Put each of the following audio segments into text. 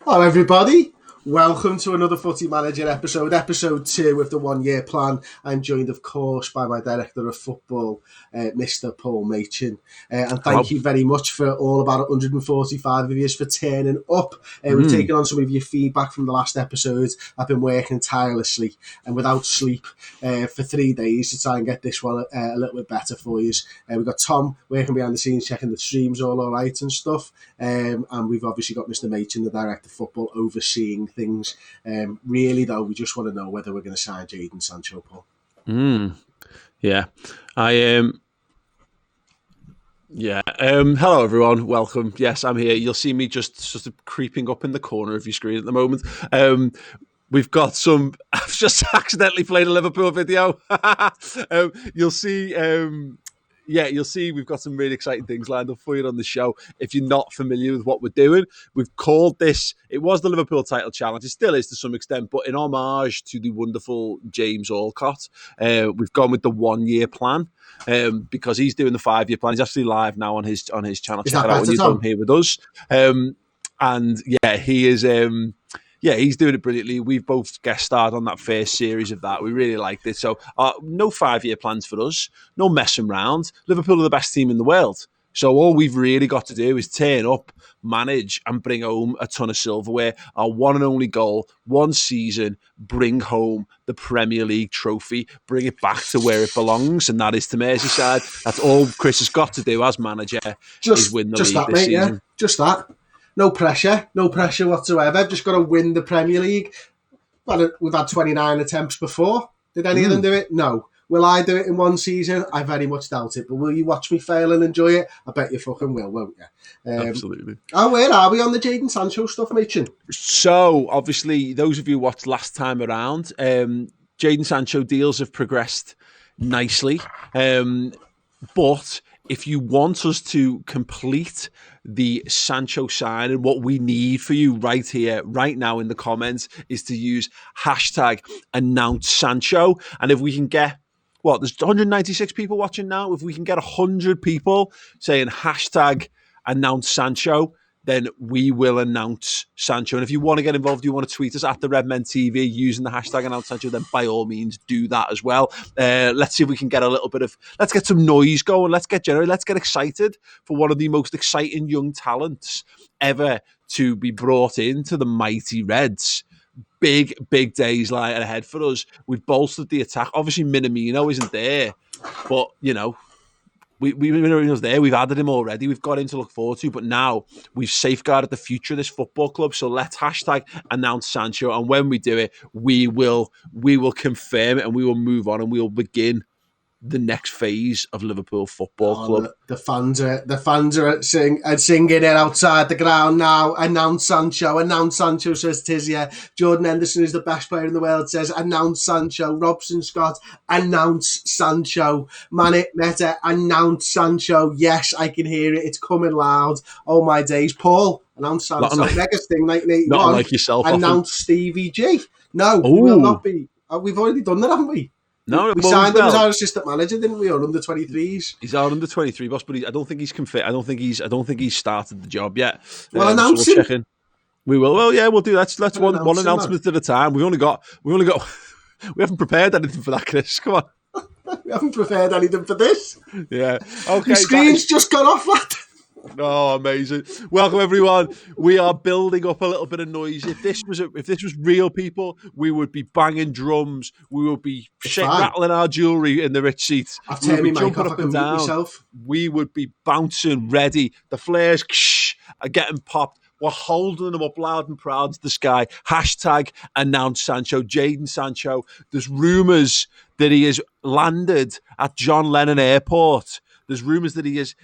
Hello everybody, welcome to another Footy Manager episode 2 of the 1 year plan. I'm joined of course by my Director of Football, Mr. Paul Machin, and thank you very much for all about 145 of you for turning up. We've taken on some of your feedback from the last episode. I've been working tirelessly and without sleep for 3 days to try and get this one a little bit better for you. We've got Tom working behind the scenes, checking the streams all right and stuff, and we've obviously got Mr. Machin, the Director of Football, overseeing things. Really though, we just want to know whether we're going to sign Jadon Sancho, Paul. Yeah, I am. Hello everyone, welcome. Yes, I'm here. You'll see me just sort of creeping up in the corner of your screen at the moment. We've got some. I've just accidentally played a Liverpool video. You'll see. You'll see we've got some really exciting things lined up for you on the show. If you're not familiar with what we're doing, we've called this, it was the Liverpool title challenge. It still is to some extent, but in homage to the wonderful James Allcott, we've gone with the 1 year plan because he's doing the 5 year plan. He's actually live now on his channel. Is Check it out when he's on here with us. He is... he's doing it brilliantly. We've both guest starred on that first series of that. We really liked it. So no 5 year plans for us, no messing around. Liverpool are the best team in the world. So all we've really got to do is turn up, manage and bring home a ton of silverware. Our one and only goal, one season, bring home the Premier League trophy, bring it back to where it belongs, and that is to Merseyside. That's all Chris has got to do as manager, is win the league this season. Yeah. Just that. No pressure whatsoever. Just got to win the Premier League. Well, we've had 29 attempts before. Did any of them do it? No. Will I do it in one season? I very much doubt it. But will you watch me fail and enjoy it? I bet you fucking will, won't you? Absolutely. Where are we on the Jadon Sancho stuff, Machin? So, obviously, those of you who watched last time around, Jadon Sancho deals have progressed nicely. But if you want us to complete the Sancho sign, and what we need for you right here, right now in the comments, is to use hashtag announce Sancho. And if we can get, there's 196 people watching now. If we can get 100 people saying hashtag announce Sancho, then we will announce Sancho. And if you want to get involved, you want to tweet us at the Redmen TV using the hashtag announce Sancho, then by all means do that as well. Let's see if we can get let's get some noise going. Let's get excited for one of the most exciting young talents ever to be brought into the mighty Reds. Big days lying ahead for us. We've bolstered the attack. Obviously, Minamino isn't there, but, Minamino's there. We've added him already. We've got him to look forward to, but now we've safeguarded the future of this football club. So let's hashtag announce Sancho, and when we do it, we will confirm it, and we will move on, and we will begin the next phase of Liverpool Football Club. The fans are singing it outside the ground now. Announce Sancho, says Tizia. Jordan Henderson is the best player in the world, says announce Sancho. Robson Scott, announce Sancho. Manit Meta, announce Sancho. Yes, I can hear it. It's coming loud. Oh my days. Paul, announce Sancho. Next thing, 1981. Not like yourself. Announce Stevie G. No, we will not be. We've already done that, haven't we? No, we signed him as our assistant manager, didn't we? Or under 23s. He's our under 23 boss, but I don't think he's confirmed. I don't think he's started the job yet. Well, announce him. Check in. We will. Well, yeah, we'll do that. Let's one announcement at a time. We haven't prepared anything for that, Chris. Come on. We haven't prepared anything for this. Yeah. Okay. The screen's just gone off, lad. Oh, amazing! Welcome everyone. We are building up a little bit of noise. If this was real people, we would be banging drums. We would be rattling our jewellery in the rich seats. I've turned my mic off. I can mute myself. We would be bouncing, ready. The flares are getting popped. We're holding them up loud and proud to the sky. Hashtag announce Sancho. Jadon Sancho. There's rumours that he has landed at John Lennon Airport. There's rumours that he's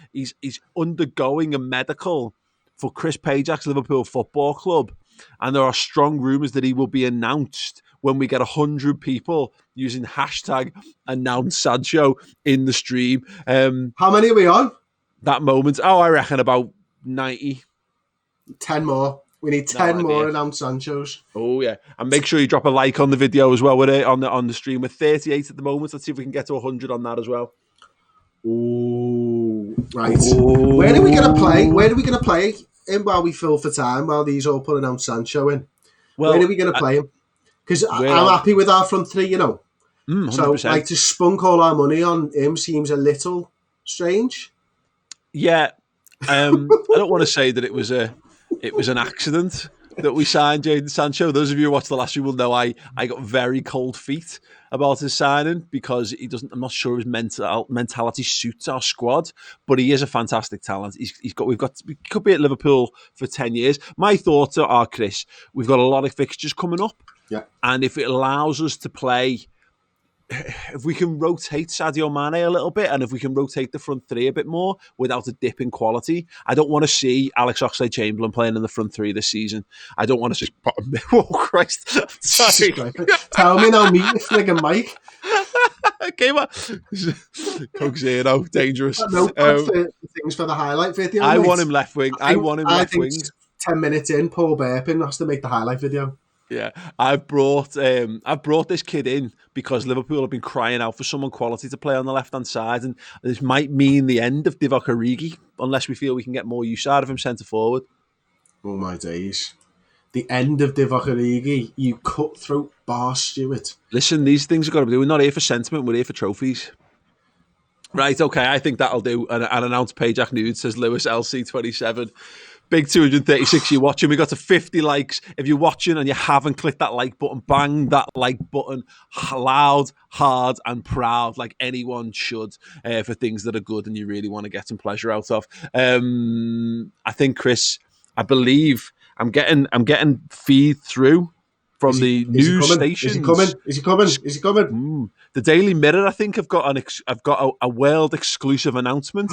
undergoing a medical for Chris Pajak's Liverpool Football Club. And there are strong rumours that he will be announced when we get 100 people using hashtag announce Sancho in the stream. How many are we on? That moment. I reckon about 90. 10 more. We need 10 more announce Sanchos. Oh, yeah. And make sure you drop a like on the video as well with it on the stream. We're 38 at the moment. Let's see if we can get to 100 on that as well. Ooh, right. Ooh. Where are we going to play? in while we fill for time, while these all pulling out Sancho in? Well, when are we going to play him? Because I'm happy with our front three, 100%. So, to spunk all our money on him seems a little strange. Yeah, I don't want to say that it was an accident that we signed Jadon Sancho. Those of you who watched the last year will know I got very cold feet about his signing because he doesn't. I'm not sure his mentality suits our squad, but he is a fantastic talent. We could be at Liverpool for 10 years. My thoughts are, Chris, we've got a lot of fixtures coming up, and if it allows us to play. If we can rotate Sadio Mane a little bit and if we can rotate the front three a bit more without a dip in quality, I don't want to see Alex Oxlade-Chamberlain playing in the front three this season. I don't want to see... Oh, Christ. Sorry. Tell me now, meet with friggin' Mike. Okay, man. Coke Zero, dangerous. No, things for the highlight video. I want him left wing. I want him left wing. 10 minutes in, Paul Burpin has to make the highlight video. Yeah, I've brought this kid in because Liverpool have been crying out for someone quality to play on the left-hand side, and this might mean the end of Divock Origi unless we feel we can get more use out of him centre forward. Oh my days. The end of Divock Origi, you cutthroat bar steward. Listen, these things are got to be. We're not here for sentiment, we're here for trophies. Right, okay, I think that'll do. An announced Pajak Nude says Lewis LC27. Big 236 you're watching. We got to 50 likes. If you're watching and you haven't clicked that like button, bang that like button loud, hard and proud like anyone should for things that are good and you really want to get some pleasure out of. I think, Chris, I believe I'm getting feed through from the news stations. Is he coming? The Daily Mirror, I think, have got a world exclusive announcement.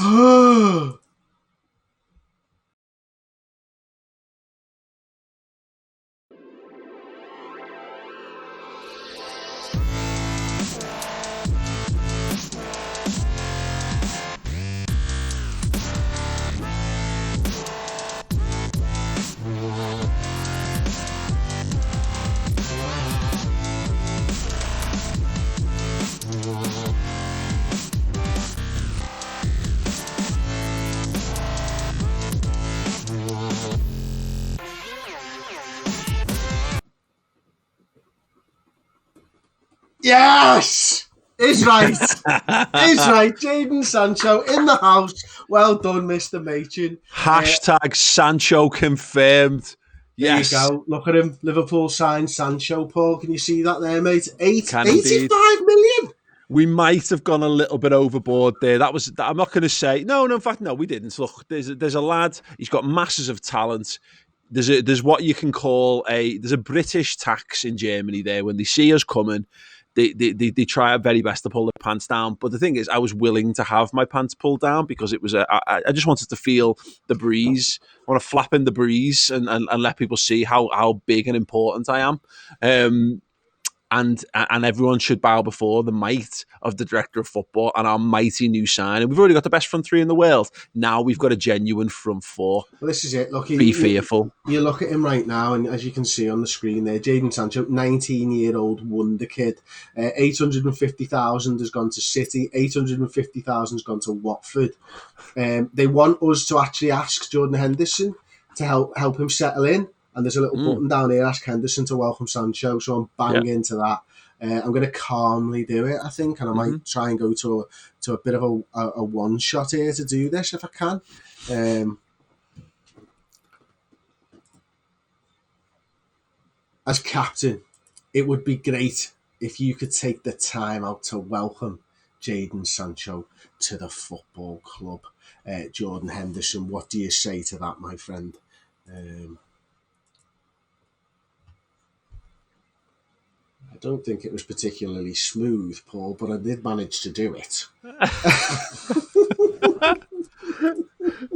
Yes! Is right. Jadon Sancho in the house. Well done, Mr. Machin. Hashtag Sancho confirmed. Yes. There you go. Look at him. Liverpool signed Sancho, Paul. Can you see that there, mate? 85 million. We might have gone a little bit overboard there. I'm not going to say... No, in fact, no, we didn't. Look, there's a lad. He's got masses of talent. There's what you can call there's a British tax in Germany there. When they see us coming, they try our very best to pull their pants down. But the thing is, I was willing to have my pants pulled down because it was I just wanted to feel the breeze. I want to flap in the breeze and let people see how big and important I am. And everyone should bow before the might of the director of football and our mighty new sign. And we've already got the best front three in the world. Now we've got a genuine front four. Well, this is it. Look, be fearful. You look at him right now, and as you can see on the screen there, Jadon Sancho, 19-year-old wonder kid. 850,000 has gone to City. 850,000 has gone to Watford. They want us to actually ask Jordan Henderson to help him settle in. And there's a little button down here, ask Henderson to welcome Sancho. So I'm banging into that. I'm going to calmly do it, I think. And I might try and go to a bit of a one-shot here to do this, if I can. As captain, it would be great if you could take the time out to welcome Jadon Sancho to the football club. Jordan Henderson, what do you say to that, my friend? I don't think it was particularly smooth, Paul, but I did manage to do it.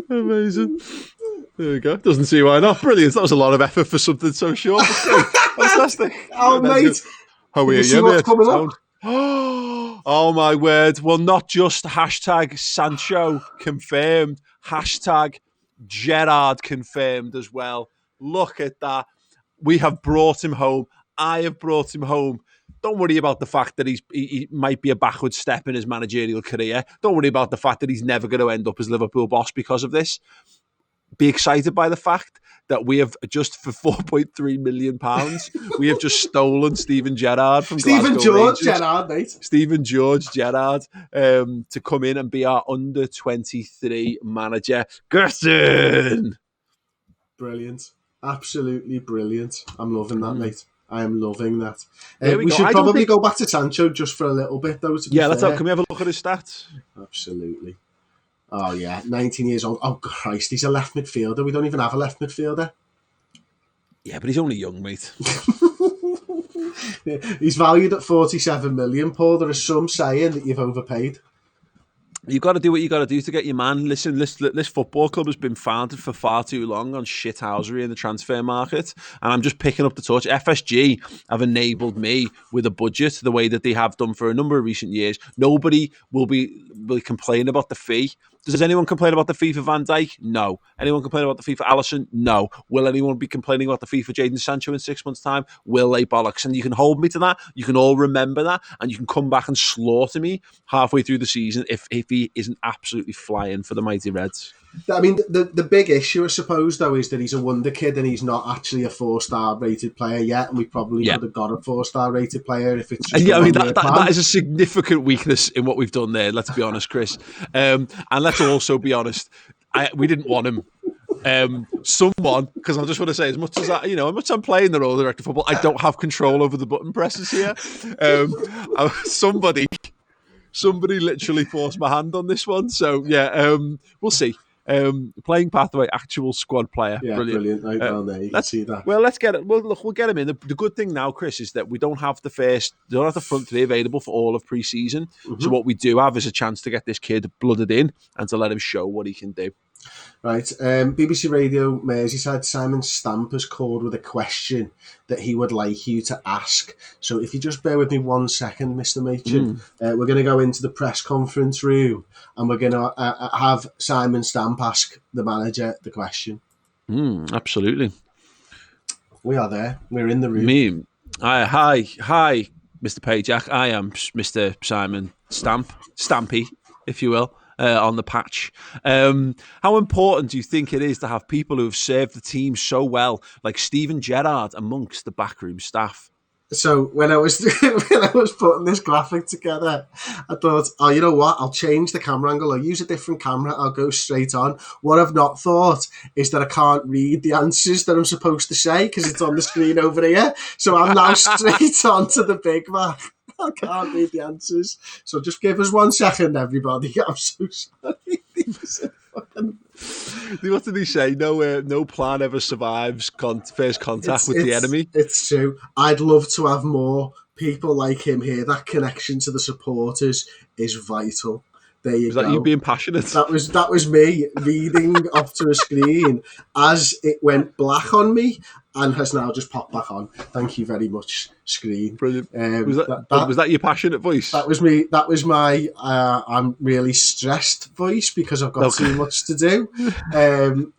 Amazing. There we go. Doesn't see why not. Brilliant. That was a lot of effort for something so short. Fantastic. Oh, mate. How are you, mate? Oh, my word. Well, not just hashtag Sancho confirmed, hashtag Gerrard confirmed as well. Look at that. We have brought him home. I have brought him home. Don't worry about the fact that he might be a backward step in his managerial career. Don't worry about the fact that he's never going to end up as Liverpool boss because of this. be excited by the fact that we have just for £4.3 million, we have just stolen Steven Gerrard from Stephen Glasgow George Rangers. Gerrard, mate. Stephen George Gerrard to come in and be our under 23 manager. Gerson! Brilliant. Absolutely brilliant. I'm loving that, mate. I am loving that. We go. should probably go back to Sancho just for a little bit, though. To be fair. Can we have a look at his stats? Absolutely. Oh, yeah. 19 years old. Oh, Christ. He's a left midfielder. We don't even have a left midfielder. Yeah, but he's only young, mate. He's valued at 47 million, Paul. There is some saying that you've overpaid. You've got to do what you got to do to get your man. Listen, this football club has been founded for far too long on shithousery in the transfer market, and I'm just picking up the torch. FSG have enabled me with a budget the way that they have done for a number of recent years. Nobody will complain about the fee. Does anyone complain about the fee for Van Dijk? No. Anyone complain about the fee for Alisson? No. Will anyone be complaining about the fee for Jadon Sancho in 6 months' time? Will they bollocks? And you can hold me to that. You can all remember that. And you can come back and slaughter me halfway through the season if he isn't absolutely flying for the mighty Reds. I mean, the big issue, I suppose, though, is that he's a wonder kid and he's not actually a 4-star rated player yet. And we probably could have got a 4-star rated player if it's just that is a significant weakness in what we've done there. Let's be honest, Chris. And let's also be honest, we didn't want him. Someone, because I just want to say, as much as I'm playing the role of director of football, I don't have control over the button presses here. Somebody literally forced my hand on this one. So yeah, we'll see. Playing pathway, actual squad player. Yeah, brilliant. Right down there, you can see that. Well, let's get it. We'll get him in. The good thing now, Chris, is that we don't have the front three available for all of pre-season. Mm-hmm. So what we do have is a chance to get this kid blooded in and to let him show what he can do. Right. BBC Radio Merseyside, Simon Stamp has called with a question that he would like you to ask. So if you just bear with me 1 second, Mr. Machin, we're going to go into the press conference room and we're going to have Simon Stamp ask the manager the question. Absolutely. We are there. We're in the room. Hi, Mr. Pajak. I am Mr. Simon Stampy, if you will. On the patch. How important do you think it is to have people who have served the team so well, like Steven Gerrard, amongst the backroom staff? So when I was putting this graphic together, I thought, oh, you know what? I'll change the camera angle. I'll use a different camera. I'll go straight on. What I've not thought is that I can't read the answers that I'm supposed to say because it's on the screen over here. So I'm now straight on to the Big Mac. I can't read the answers. So just give us 1 second, everybody. I'm so sorry. What did he say? No plan ever survives first contact with the enemy. It's true. I'd love to have more people like him here. That connection to the supporters is vital. There you go. Was that you being passionate? That was me reading off to a screen as it went black on me and has now just popped back on. Thank you very much, screen. Brilliant. Was that your passionate voice? That was me. That was my I'm really stressed voice because I've got too much to do.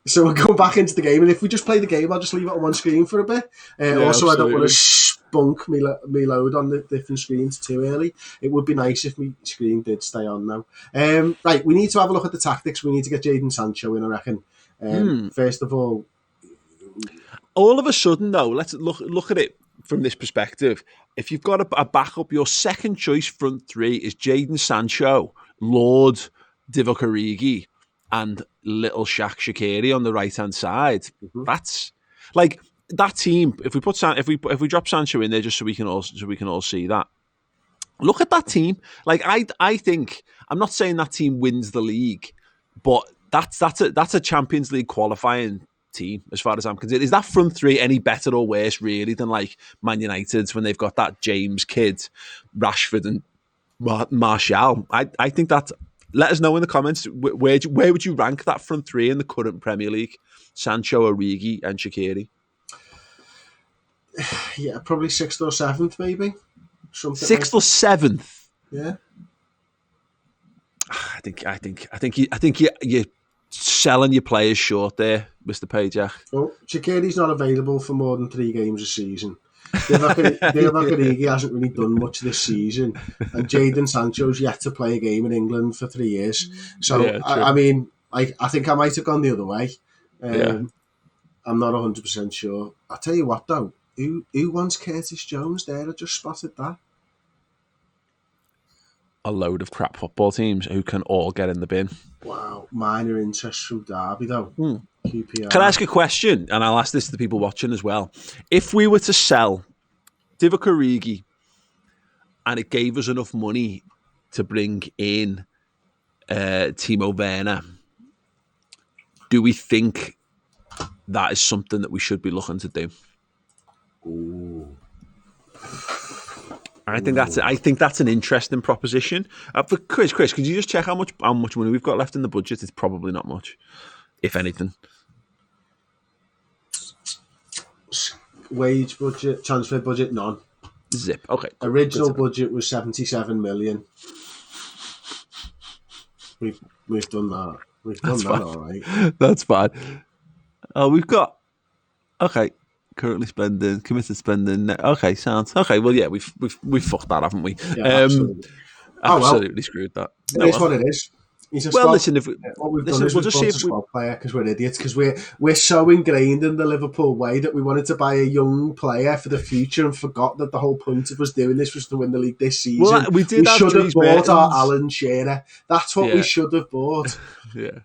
So we'll go back into the game, and if we just play the game, I'll just leave it on one screen for a bit. Also, absolutely. I don't want to spunk me load on the different screens too early. It would be nice if my screen did stay on now. Right, we need to have a look at the tactics. We need to get Jadon Sancho in, I reckon. First of all of a sudden, though, let's look at it from this perspective. If you've got a backup, your second choice front three is Jadon Sancho, Lord Divock Origi, and little Shaq Shaqiri on the right hand side. Mm-hmm. That's like that team. If we drop Sancho in there just so we can all see that. Look at that team. Like I think I'm not saying that team wins the league, but that's a Champions League qualifying team as far as I'm concerned. Is that front three any better or worse really than like Man United's when they've got that James Kidd, Rashford and Martial? I think that, let us know in the comments where would you rank that front three in the current Premier League? Sancho, Origi and Shaqiri. Yeah, probably 6th or 7th maybe. Something 6th or 7th. Yeah. I think you're selling your players short there, Mr. Pajak. Well, Shaqiri's not available for more than 3 games a season. Divock Origi hasn't really done much this season, and Jadon Sancho's yet to play a game in England for 3 years. So, yeah, I mean, I think I might have gone the other way. I'm not 100% sure. I'll tell you what, though. Who wants Curtis Jones there? I just spotted that. A load of crap football teams who can all get in the bin. Wow. Minor interest from Derby, though. QPR. Can I ask a question? And I'll ask this to the people watching as well. If we were to sell Divock Origi and it gave us enough money to bring in Timo Werner, do we think that is something that we should be looking to do? Ooh. I think that's an interesting proposition. For Chris, could you just check how much money we've got left in the budget? It's probably not much, if anything. Wage budget, transfer budget, none. Zip. Okay. Original budget was 77 million. We've done that. We've done that, all right. That's fine. We've got currently spending, committed spending. Okay, sounds okay. Well, yeah, we've fucked that, haven't we? Yeah, absolutely Screwed that. It is what it is. He's a well, squad, listen, what we've done is we'll just see if squad player because we're idiots, because we're so ingrained in the Liverpool way that we wanted to buy a young player for the future and forgot that the whole point of us doing this was to win the league this season. Well, we should have bought our Alan Shearer. That's what we should have bought. Yeah.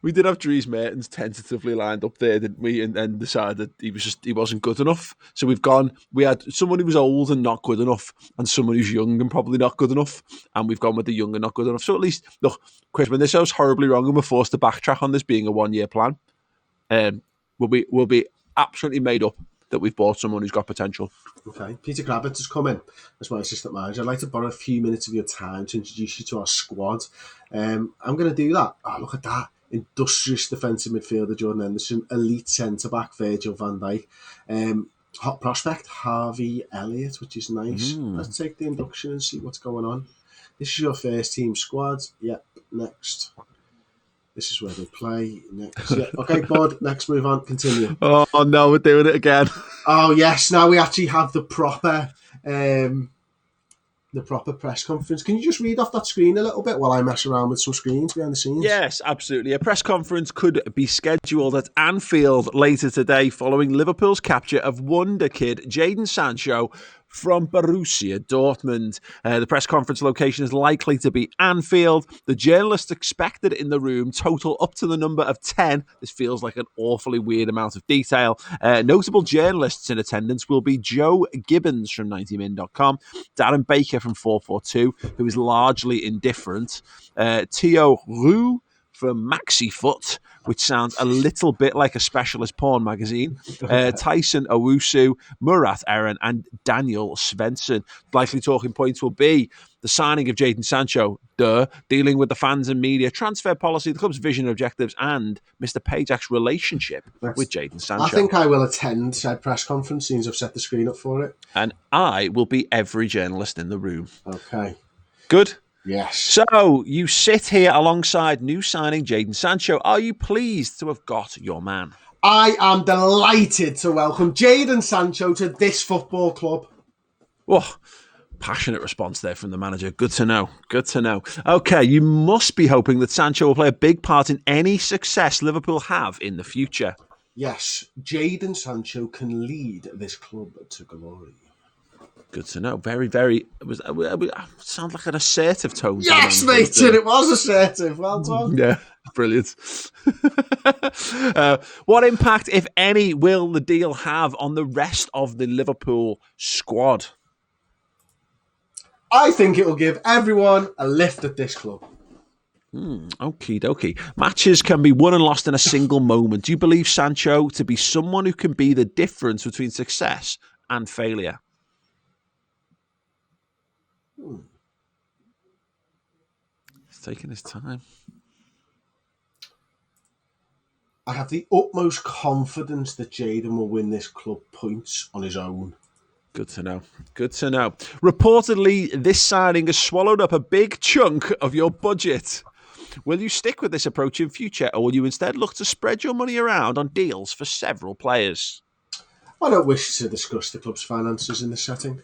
We did have Dries Mertens tentatively lined up there, didn't we? And decided he wasn't good enough. So we had someone who was old and not good enough, and someone who's young and probably not good enough. And we've gone with the young and not good enough. So at least, look, Chris, when this goes horribly wrong and we're forced to backtrack on this being a 1-year plan, we'll be absolutely made up that we've bought someone who's got potential. Okay. Peter Kravitz has come in as my assistant manager. I'd like to borrow a few minutes of your time to introduce you to our squad. I'm going to do that. Oh, look at that. Industrious defensive midfielder Jordan Henderson, elite centre-back Virgil van Dijk, hot prospect Harvey Elliott, which is nice. Let's take the induction and see what's going on. This is your first team squad. Yep, next. This is where they play. Next. Yep. Okay, bud, next, move on, continue. Oh no, we're doing it again. Oh yes, now we actually have the proper press conference. Can you just read off that screen a little bit while I mess around with some screens behind the scenes? Yes, absolutely. A press conference could be scheduled at Anfield later today following Liverpool's capture of wonder kid Jadon Sancho from Borussia Dortmund. The press conference location is likely to be Anfield. The journalists expected in the room total up to the number of 10. This feels like an awfully weird amount of detail. Notable journalists in attendance will be Joe Gibbons from 90min.com, Darren Baker from 442, who is largely indifferent, Theo Roux from Maxi Foot, which sounds a little bit like a specialist porn magazine, Tyson Owusu, Murat Eren, and Daniel Svensson. Likely talking points will be the signing of Jadon Sancho, dealing with the fans and media, transfer policy, the club's vision and objectives, and Mr. Pajak's relationship with Jadon Sancho. I think I will attend said press conference, since I've set the screen up for it. And I will be every journalist in the room. Okay. Good? Yes. So you sit here alongside new signing Jadon Sancho. Are you pleased to have got your man? I am delighted to welcome Jadon Sancho to this football club. Oh, passionate response there from the manager. Good to know. Good to know. Okay, you must be hoping that Sancho will play a big part in any success Liverpool have in the future. Yes, Jadon Sancho can lead this club to glory. Good to know. Very, very. It sounds like an assertive tone. Yes, mate, and it was assertive. Well done. Yeah, brilliant. What impact, if any, will the deal have on the rest of the Liverpool squad? I think it will give everyone a lift at this club. Okie dokie. Matches can be won and lost in a single moment. Do you believe Sancho to be someone who can be the difference between success and failure? He's taking his time. I have the utmost confidence that Jadon will win this club points on his own. Good to know. Good to know. Reportedly, this signing has swallowed up a big chunk of your budget. Will you stick with this approach in future, or will you instead look to spread your money around on deals for several players? I don't wish to discuss the club's finances in this setting.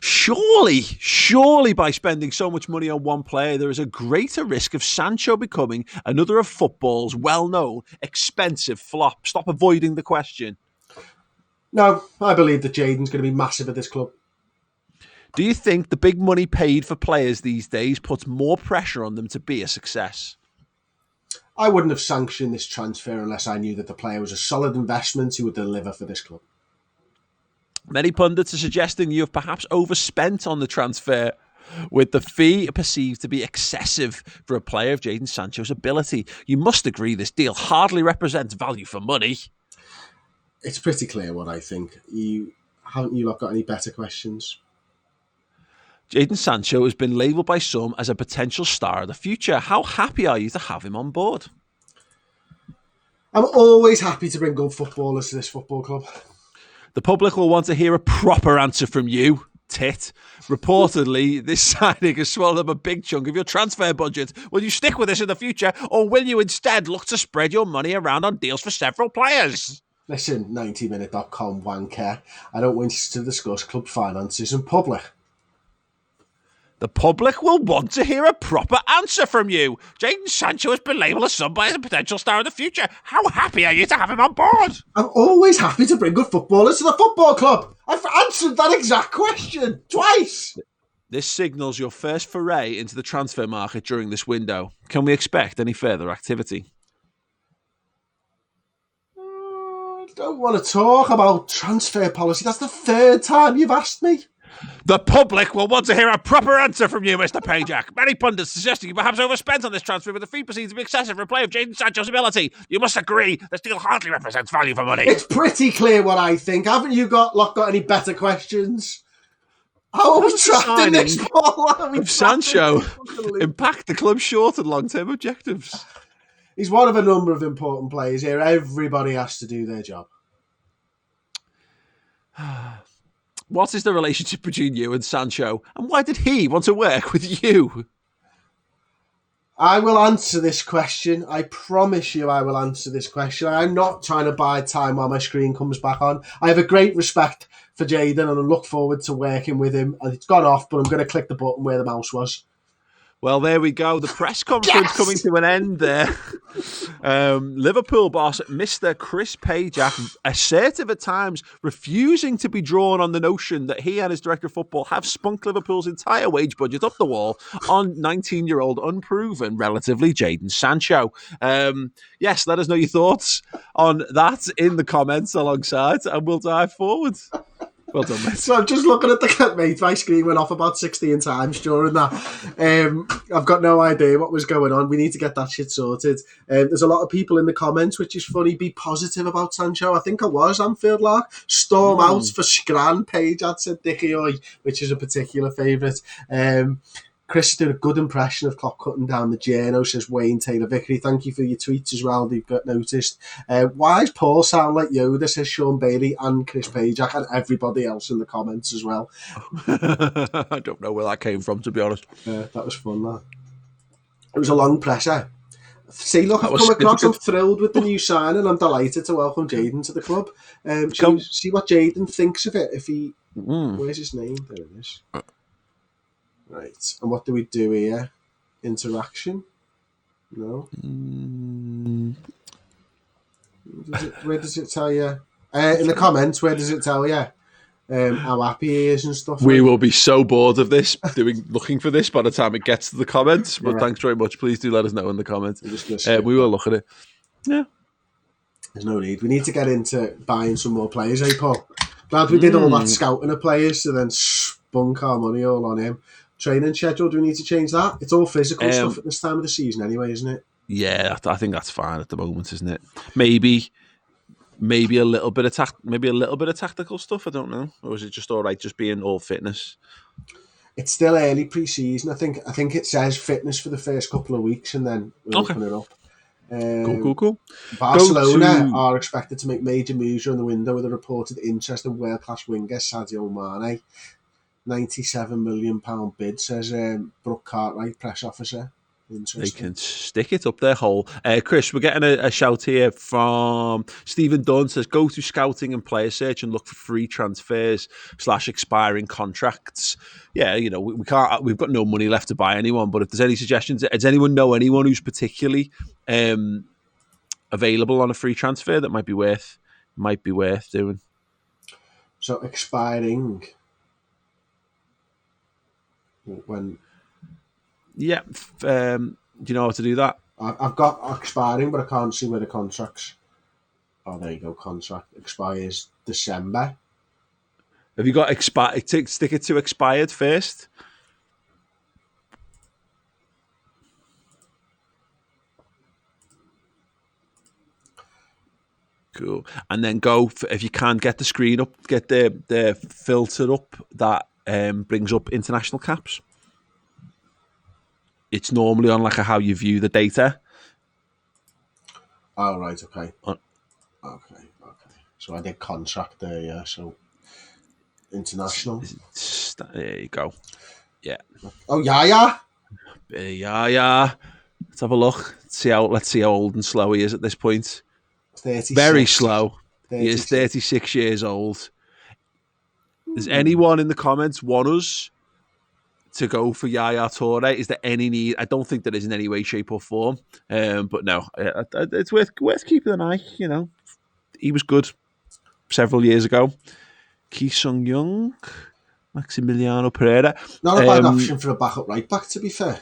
Surely by spending so much money on one player, there is a greater risk of Sancho becoming another of football's well-known, expensive flop. Stop avoiding the question. No, I believe that Jadon's going to be massive at this club. Do you think the big money paid for players these days puts more pressure on them to be a success? I wouldn't have sanctioned this transfer unless I knew that the player was a solid investment who would deliver for this club. Many pundits are suggesting you have perhaps overspent on the transfer, with the fee perceived to be excessive for a player of Jadon Sancho's ability. You must agree this deal hardly represents value for money. It's pretty clear what I think. Haven't you got any better questions? Jadon Sancho has been labelled by some as a potential star of the future. How happy are you to have him on board? I'm always happy to bring good footballers to this football club. The public will want to hear a proper answer from you, tit. Reportedly, this signing has swallowed up a big chunk of your transfer budget. Will you stick with this in the future, or will you instead look to spread your money around on deals for several players? Listen, 90minute.com wanker. I don't wish to discuss club finances in public. The public will want to hear a proper answer from you. Jadon Sancho has been labelled as somebody as a potential star of the future. How happy are you to have him on board? I'm always happy to bring good footballers to the football club. I've answered that exact question twice. This signals your first foray into the transfer market during this window. Can we expect any further activity? I don't want to talk about transfer policy. That's the third time you've asked me. The public will want to hear a proper answer from you, Mr. Pajak. Many pundits suggesting you perhaps overspent on this transfer, with the fee perceived to be excessive for a play of Jadon Sancho's ability. You must agree this deal hardly represents value for money. It's pretty clear what I think. Haven't you got any better questions? How are we trapped in this ball? If Sancho impact the club's short and long-term objectives? He's one of a number of important players here. Everybody has to do their job. What is the relationship between you and Sancho, and why did he want to work with you? I will answer this question. I promise you I will answer this question. I'm not trying to buy time while my screen comes back on. I have a great respect for Jadon and I look forward to working with him. And it's gone off, but I'm going to click the button where the mouse was. Well, there we go. The press conference coming to an end there. Liverpool boss, Mr. Chris Pajak, assertive at times, refusing to be drawn on the notion that he and his director of football have spunked Liverpool's entire wage budget up the wall on 19-year-old unproven, relatively, Jadon Sancho. Yes, let us know your thoughts on that in the comments alongside, and we'll dive forward. Well done, mate. So I'm just looking at the mate. My screen went off about 16 times during that. I've got no idea what was going on. We need to get that shit sorted. There's a lot of people in the comments, which is funny. Be positive about Sancho. I think I was Anfield Lark. Storm out for Scran. Page had said Dickie Oi, which is a particular favourite. Chris did a good impression of Klopp cutting down the journo, says Wayne Taylor Vickery. Thank you for your tweets as well. They've got noticed. Why does Paul sound like Yoda, says Sean Bailey and Chris Pajak and everybody else in the comments as well. I don't know where that came from, to be honest. That was fun, that. It was a long presser. See, look, I've come across. I'm thrilled with the new signing. I'm delighted to welcome Jadon to the club. See what Jadon thinks of it. If he, where's his name? There it is. Right, and what do we do here? Interaction? No. Where does it tell you? In the comments, where does it tell you how happy he is and stuff? We will be so bored of this, looking for this by the time it gets to the comments. But thanks very much. Please do let us know in the comments. We will look at it. Yeah. There's no need. We need to get into buying some more players, Paul? Glad we did all that scouting of players to then spunk our money all on him. Training schedule, do we need to change that? It's all physical stuff at this time of the season anyway, isn't it? Yeah, I think that's fine at the moment, isn't it? Maybe a little bit of tactical stuff, I don't know. Or is it just all right just being all fitness? It's still early pre-season. I think it says fitness for the first couple of weeks and then we'll open it up. Cool. Barcelona are expected to make major moves during the window with a reported interest in world-class winger Sadio Mane. £97 million bid, says Brooke Cartwright, press officer. Interesting. They can stick it up their hole. Chris, we're getting a shout here from Stephen Dunn. Says, go to scouting and player search and look for free transfers / expiring contracts. Yeah, we can't. We've got no money left to buy anyone. But if there's any suggestions, does anyone know anyone who's particularly available on a free transfer that might be worth doing? So expiring when? Yeah. Do you know how to do that? I've got expiring, but I can't see where the contracts. Oh, there you go. Contract expires December. Have you got expired? Stick it to expired first. Cool. And then go if you can get the screen up, get the filter up that brings up international caps. It's normally on like a how you view the data. Oh, right. Okay. Okay. So I did contract there. Yeah. So international. There you go. Yeah. Oh, yeah. Yeah. Let's have a look. Let's see how old and slow he is at this point. 36. Very slow. 36. He is 36 years old. Does anyone in the comments want us to go for Yaya Toure? Is there any need? I don't think there is in any way, shape, or form. But no, it's worth keeping an eye. He was good several years ago. Ki Sung Young, Maximiliano Pereira. Not a bad option for a backup right back, to be fair.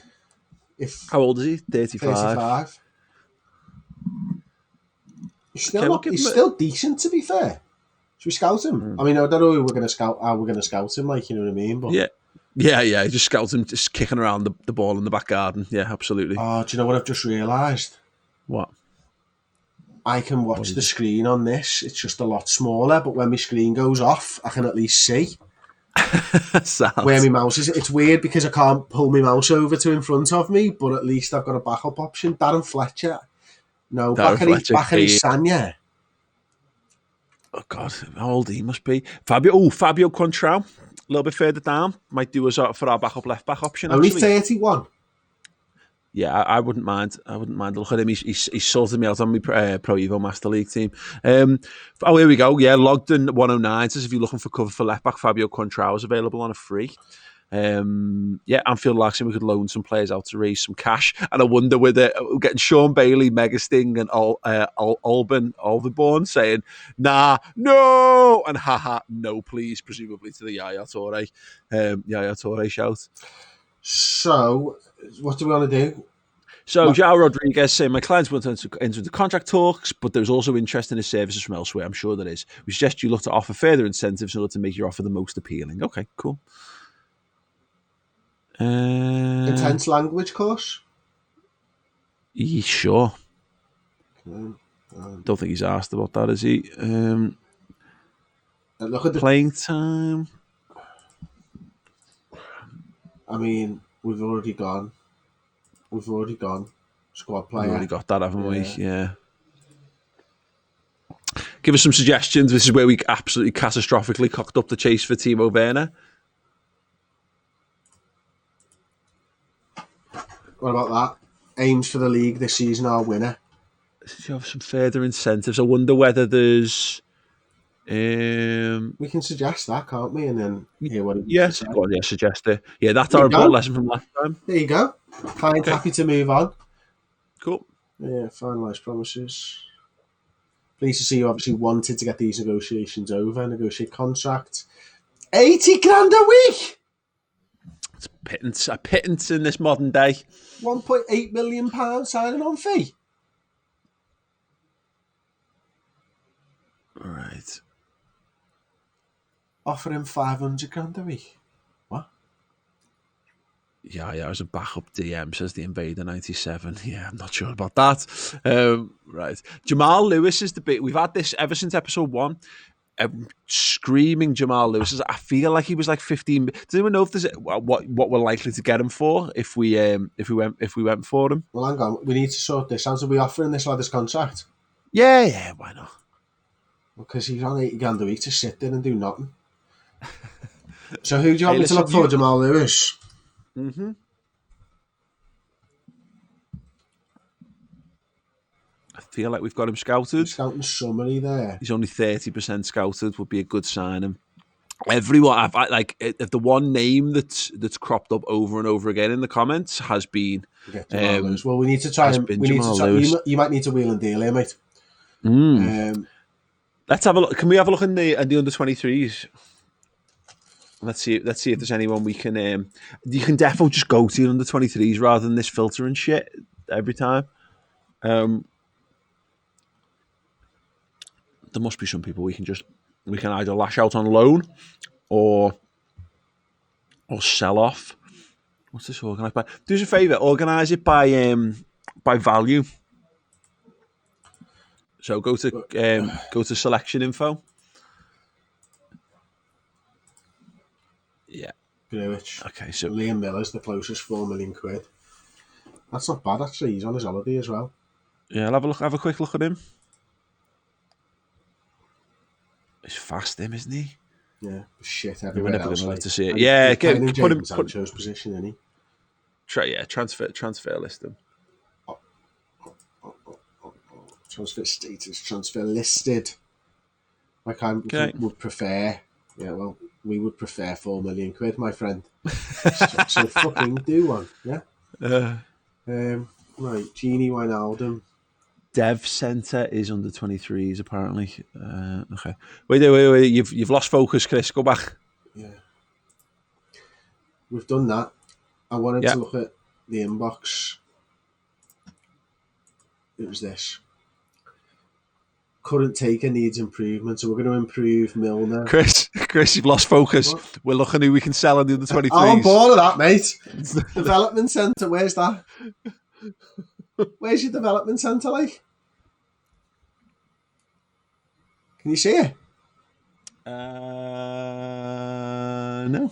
How old is he? 35. He's still decent, to be fair. Should we scout him? I mean, I don't know how we're going to scout him, like, you know what I mean? But yeah. Just scout him, just kicking around the ball in the back garden. Yeah, absolutely. Oh, do you know what I've just realised? What? I can watch the screen on this. It's just a lot smaller, but when my screen goes off, I can at least see where my mouse is. It's weird because I can't pull my mouse over to in front of me, but at least I've got a backup option. Darren Fletcher. No, Bakary Sagna. Oh, God, how old he must be. Fabio Contrao, a little bit further down. Might do us for our backup left-back option. Only 31. Yeah, I wouldn't mind. Look at him. He's sorted me out on my Pro Evo Master League team. Here we go. Yeah, Logden 109 says if you're looking for cover for left back, Fabio Contrao is available on a free. Anfield likes him. We could loan some players out to raise some cash. And I wonder whether we're getting Sean Bailey, Megasting, and Alverborn saying, nah, no, and haha, no, please, presumably to the Yaya Toure shout. So, what do we want to do? So, João Rodriguez saying, my clients want to enter the contract talks, but there's also interest in his services from elsewhere. I'm sure there is. We suggest you look to offer further incentives in order to make your offer the most appealing. Okay, cool. Intense language course? Yeah, sure. Don't think he's asked about that, is he? Look at the playing time. I mean, we've already gone. Squad player. We've already got that, haven't we? Yeah. Give us some suggestions. This is where we absolutely catastrophically cocked up the chase for Timo Werner. What about that? Aims for the league this season, our winner. You have some further incentives. I wonder whether there's. We can suggest that, can't we? And then hear what it is. Suggest it. Yeah, that's our important lesson from last time. There you go. Client happy to move on. Cool. Yeah, finalised promises. Pleased to see you obviously wanted to get these negotiations over, negotiate contract. 80 grand a week! It's a pittance in this modern day. £1.8 million signing on fee. All right. Offering 500 grand a week. What? Yeah, as a backup DM, says the Invader 97. Yeah, I'm not sure about that. Right. Jamal Lewis is the bit. We've had this ever since episode 1. Screaming Jamal Lewis. I feel like he was like 15. Does anyone know if there's what we're likely to get him for if we went for him? Well, hang on. We need to sort this out. Are we offering this lad's contract? Yeah. Why not? Because he's on 80 grand a week to sit there and do nothing. So who do you want me to look for, Jamal Lewis? Mm-hmm. feel like we've got him scouted. Scouting summary there. He's only 30% scouted. Would be a good signing. Everyone, the one name that's cropped up over and over again in the comments has been. Well, we need to try and you might need to wheel and deal here, mate. Let's have a look. Can we have a look in the under 23s? Let's see if there's anyone we can. You can definitely just go to the under 23s rather than this filtering shit every time. There must be some people we can either lash out on loan or sell off. What's this organised by? Do us a favour, organise it by value. So go to selection info. Yeah. Greenwich. Okay, so Liam Miller's the closest £4 million. That's not bad actually. He's on his holiday as well. Yeah, I'll have a quick look at him. He's fast, him, isn't he? Yeah, shit everywhere. We're never going to live to see it. Yeah, put him Sancho's position, isn't he? Transfer list him. Transfer status, transfer listed. Like I would prefer. Yeah, well, we would prefer £4 million, my friend. so fucking do one, yeah. Right, Genie Wijnaldum. Dev Centre is under 23s apparently. Okay. Wait. You've lost focus, Chris. Go back. Yeah. We've done that. I wanted to look at the inbox. It was this. Current taker needs improvement, so we're going to improve Milner. Chris, you've lost focus. What? We're looking who we can sell on the under 23s. I'm bored of that, mate. Development centre, where's that? Where's your development centre, like? Can you see it? No.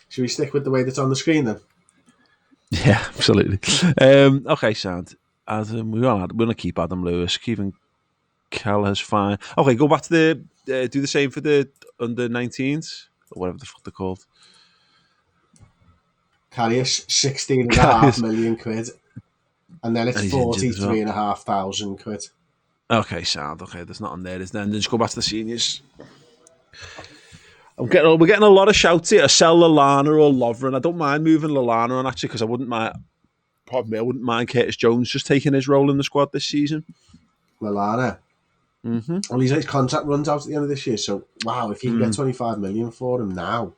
Should we stick with the way that's on the screen then? Yeah, absolutely. Okay, sound. Adam, we're going to keep Adam Lewis. Kevin Keller's fine. Okay, go back to do the same for the under 19s or whatever the fuck they're called. Karius, £16.5 million, and then it's 43,500 quid. Okay, sound. Okay, there's nothing there. Then just go back to the seniors. We're getting a lot of shouts here. Sell Lallana or Lovren. I don't mind moving Lallana on actually because I wouldn't mind. Probably, I wouldn't mind Curtis Jones just taking his role in the squad this season. Lallana. Mm-hmm. Well, his contract runs out at the end of this year, so wow, if you can get 25 million for him now.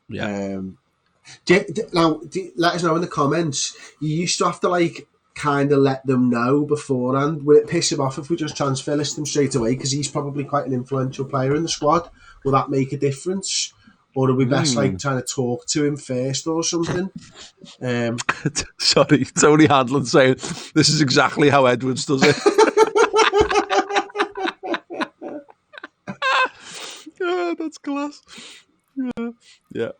Yeah. Let us know in the comments. You used to have to kind of let them know beforehand. Will it piss him off if we just transfer list him straight away? Because he's probably quite an influential player in the squad. Will that make a difference? Or are we best trying to talk to him first or something? Sorry, Tony Handlin saying this is exactly how Edwards does it. Yeah, that's class. Yeah.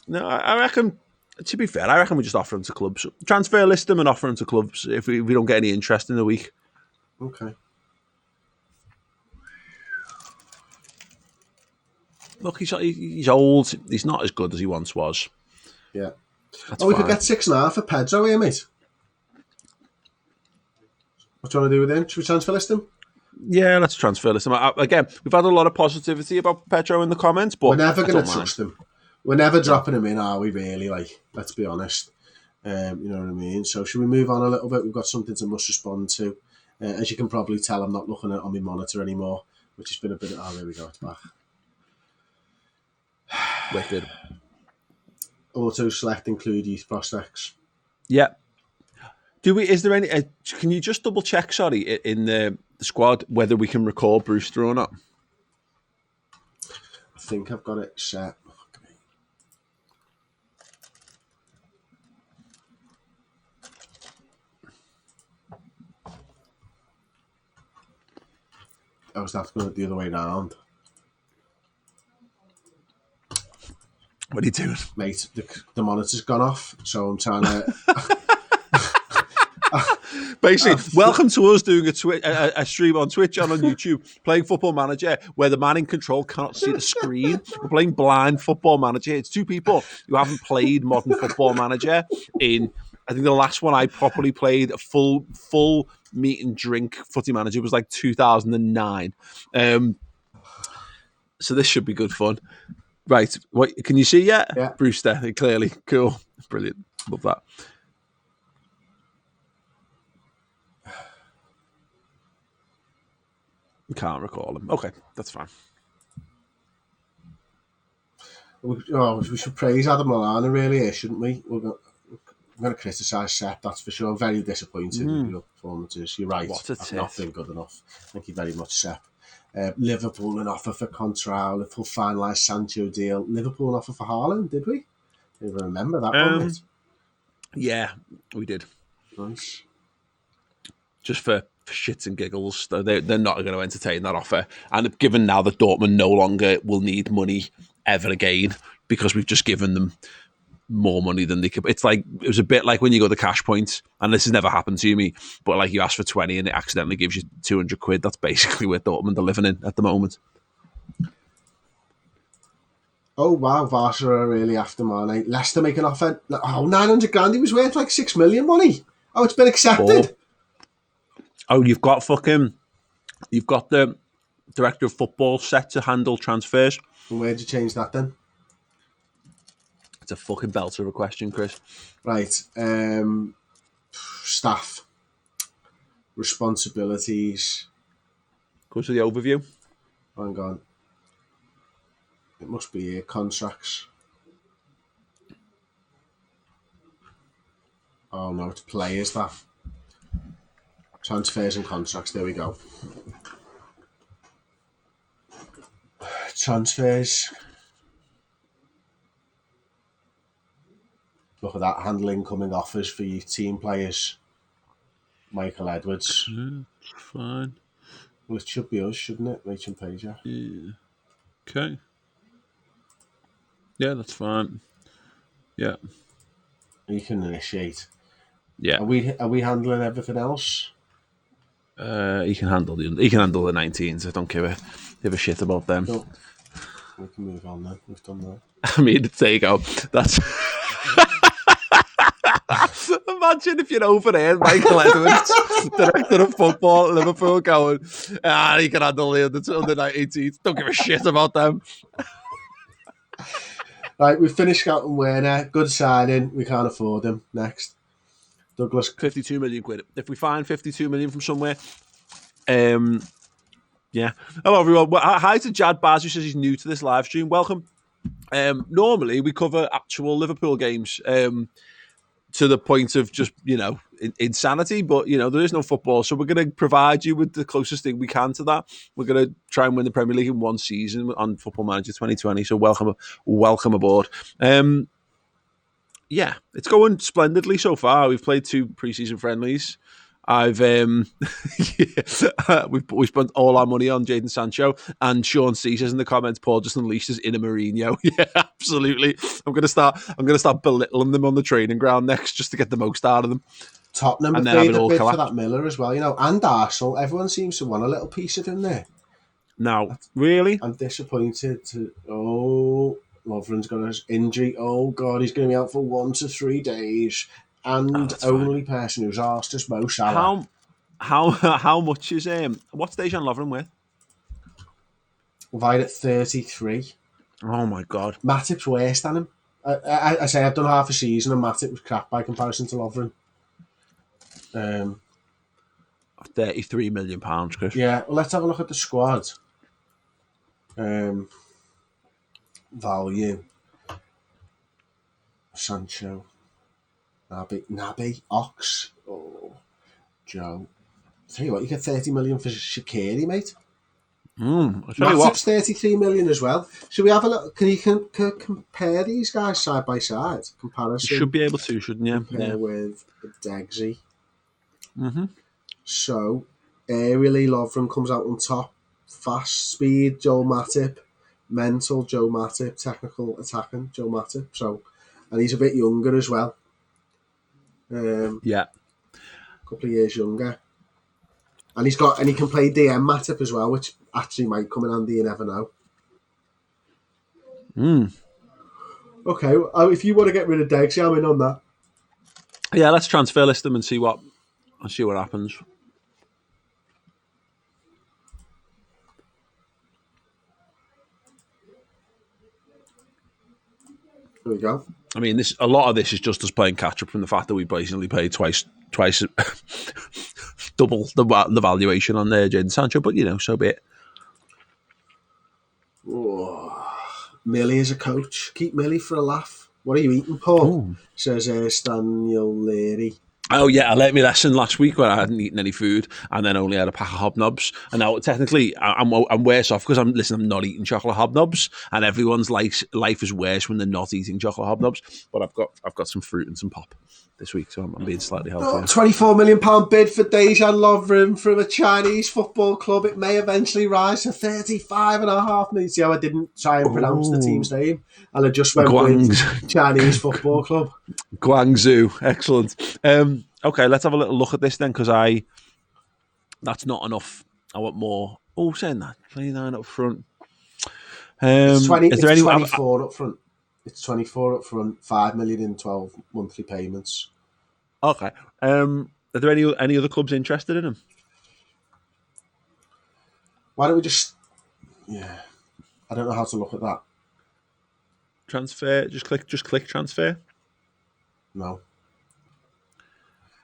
No, I reckon. To be fair, I reckon we just offer them to clubs. Transfer list them and offer them to clubs if we don't get any interest in the week. Okay. Look, he's old. He's not as good as he once was. Yeah. That's we could get 6.5 for Pedro here, mate. What do you want to do with him? Should we transfer list him? Yeah, let's transfer list him. Again, we've had a lot of positivity about Pedro in the comments, but we're never going to trust him. We're never dropping him in, are we, really? Let's be honest. You know what I mean? So should we move on a little bit? We've got something to must respond to. As you can probably tell, I'm not looking at it on my monitor anymore, which has been a bit of... Oh, there we go. It's back. Wicked. Auto select include youth prospects. Yeah. Is there any... can you just double check, sorry, in the squad, whether we can recall Brewster or not? I think I've got it set. I was have to go the other way around. What are you doing? Mate, the monitor's gone off, so I'm trying to... Basically, welcome to us doing a stream on Twitch and on YouTube, playing Football Manager, where the man in control cannot see the screen. We're playing blind Football Manager. It's two people who haven't played modern Football Manager in I think the last one I properly played a full meat and drink Footy Manager was like 2009. So this should be good fun. Right, what can you see yet? Yeah. Brewster, clearly. Cool. Brilliant. Love that. Can't recall him. Okay, that's fine. We should praise Adam Lallana really here, shouldn't we? I'm going to criticise Sepp, that's for sure. I'm very disappointed with your performances. You're right. What a I've not been good enough. Thank you very much, Sepp. Liverpool an offer for Contral. Liverpool finalised Sancho deal. Liverpool an offer for Haaland, did we? I don't remember that one, mate. Yeah, we did. Nice. Just for shits and giggles. They're not going to entertain that offer. And given now that Dortmund no longer will need money ever again because we've just given them more money than they could. It's like, it was a bit like when you go to cash points, and this has never happened to me, but like you ask for 20 and it accidentally gives you 200 quid. That's basically where Dortmund are living in at the moment. Oh wow, Barca are really after Mane. Leicester make an offer. Oh, 900 grand. He was worth like 6 million money. Oh, it's been accepted. Oh, you've got the director of football set to handle transfers. And where'd you change that then? It's a fucking belter of a question, Chris. Right. Staff. Responsibilities. Go to the overview. Hang on. It must be here. Contracts. Oh no, it's players that. Transfers and contracts. There we go. Transfers. Look at that, handling incoming offers for your team players. Michael Edwards. Fine. Well, it should be us, shouldn't it? Rachel Pager. Yeah. Okay. Yeah, that's fine. Yeah. You can initiate. Yeah. Are we handling everything else? He can handle the 19s. I don't give a shit about them. No. We can move on then. We've done that. I mean, there you go. That's. Imagine if you're over there, Michael Edwards, director of football at Liverpool, going, he can handle the under 19s. Don't give a shit about them. Right, we've finished scouting Werner. Good signing. We can't afford him. Next. Douglas. 52 million quid. If we find 52 million from somewhere, yeah. Hello, everyone. Well, hi to Jad Baz, who says he's new to this live stream. Welcome. Normally, we cover actual Liverpool games to the point of just, insanity, but, there is no football. So we're going to provide you with the closest thing we can to that. We're going to try and win the Premier League in one season on Football Manager 2020. So welcome aboard. Yeah, it's going splendidly so far. We've played 2 preseason friendlies. We've spent all our money on Jadon Sancho, and Sean C says in the comments, Paul just unleashed his inner Mourinho. Yeah, absolutely. I'm gonna start belittling them on the training ground next, just to get the most out of them. Tottenham have paid a bit for that Miller as well, and Arsenal. Everyone seems to want a little piece of him there. Now, really, I'm disappointed. Lovren's got his injury. Oh God, he's going to be out for 1 to 3 days. And only person who's asked is Mo Salah. How much is what's Dejan Lovren with? Right at 33. Oh my God. Matip's worse than him. I say I've done half a season and Matip was crap by comparison to Lovren. £33 million, Chris. Yeah, well, let's have a look at the squad. Value. Sancho. Naby, Ox, Joe. Tell you what, you get 30 million for Shaqiri, mate. Matip's 33 million as well. Should we have a look? Can you compare these guys side by side? Comparison. You should be able to, shouldn't you? Compare with Degsy. Mm-hmm. So, aerially, Lovren comes out on top. Fast speed, Joe Matip. Mental, Joe Matip. Technical, attacking, Joe Matip. So, and he's a bit younger as well. Yeah, a couple of years younger, and he can play DM Matip as well, which actually might come in handy. You never know. Okay, if you want to get rid of Degsy, I'm in on that. Yeah, let's transfer list them and see what happens. There we go. I mean, a lot of this is just us playing catch up from the fact that we basically paid twice double the valuation on there, Jadon Sancho. But so be it. Millie is a coach. Keep Millie for a laugh. What are you eating, Paul? Ooh. Says Staniel Leary. Oh yeah, I learnt my lesson last week when I hadn't eaten any food and then only had a pack of hobnobs. And now technically I'm worse off because I'm not eating chocolate hobnobs, and everyone's life is worse when they're not eating chocolate hobnobs. But I've got some fruit and some pop this week, so I'm being slightly healthier. £24 million bid for Dejan Lovren from a Chinese football club. It may eventually rise to 35.5 million. See how I didn't try and pronounce the team's name, and I just went with Chinese football club. Guangzhou, excellent. Okay, let's have a little look at this then, because that's not enough. I want more. Oh, saying that 29 up front. It's 24 up front. It's 24 up front, 5 million in 12 monthly payments. Okay. Are there any other clubs interested in him? Why don't we just? Yeah, I don't know how to look at that. Transfer. Just click transfer. No.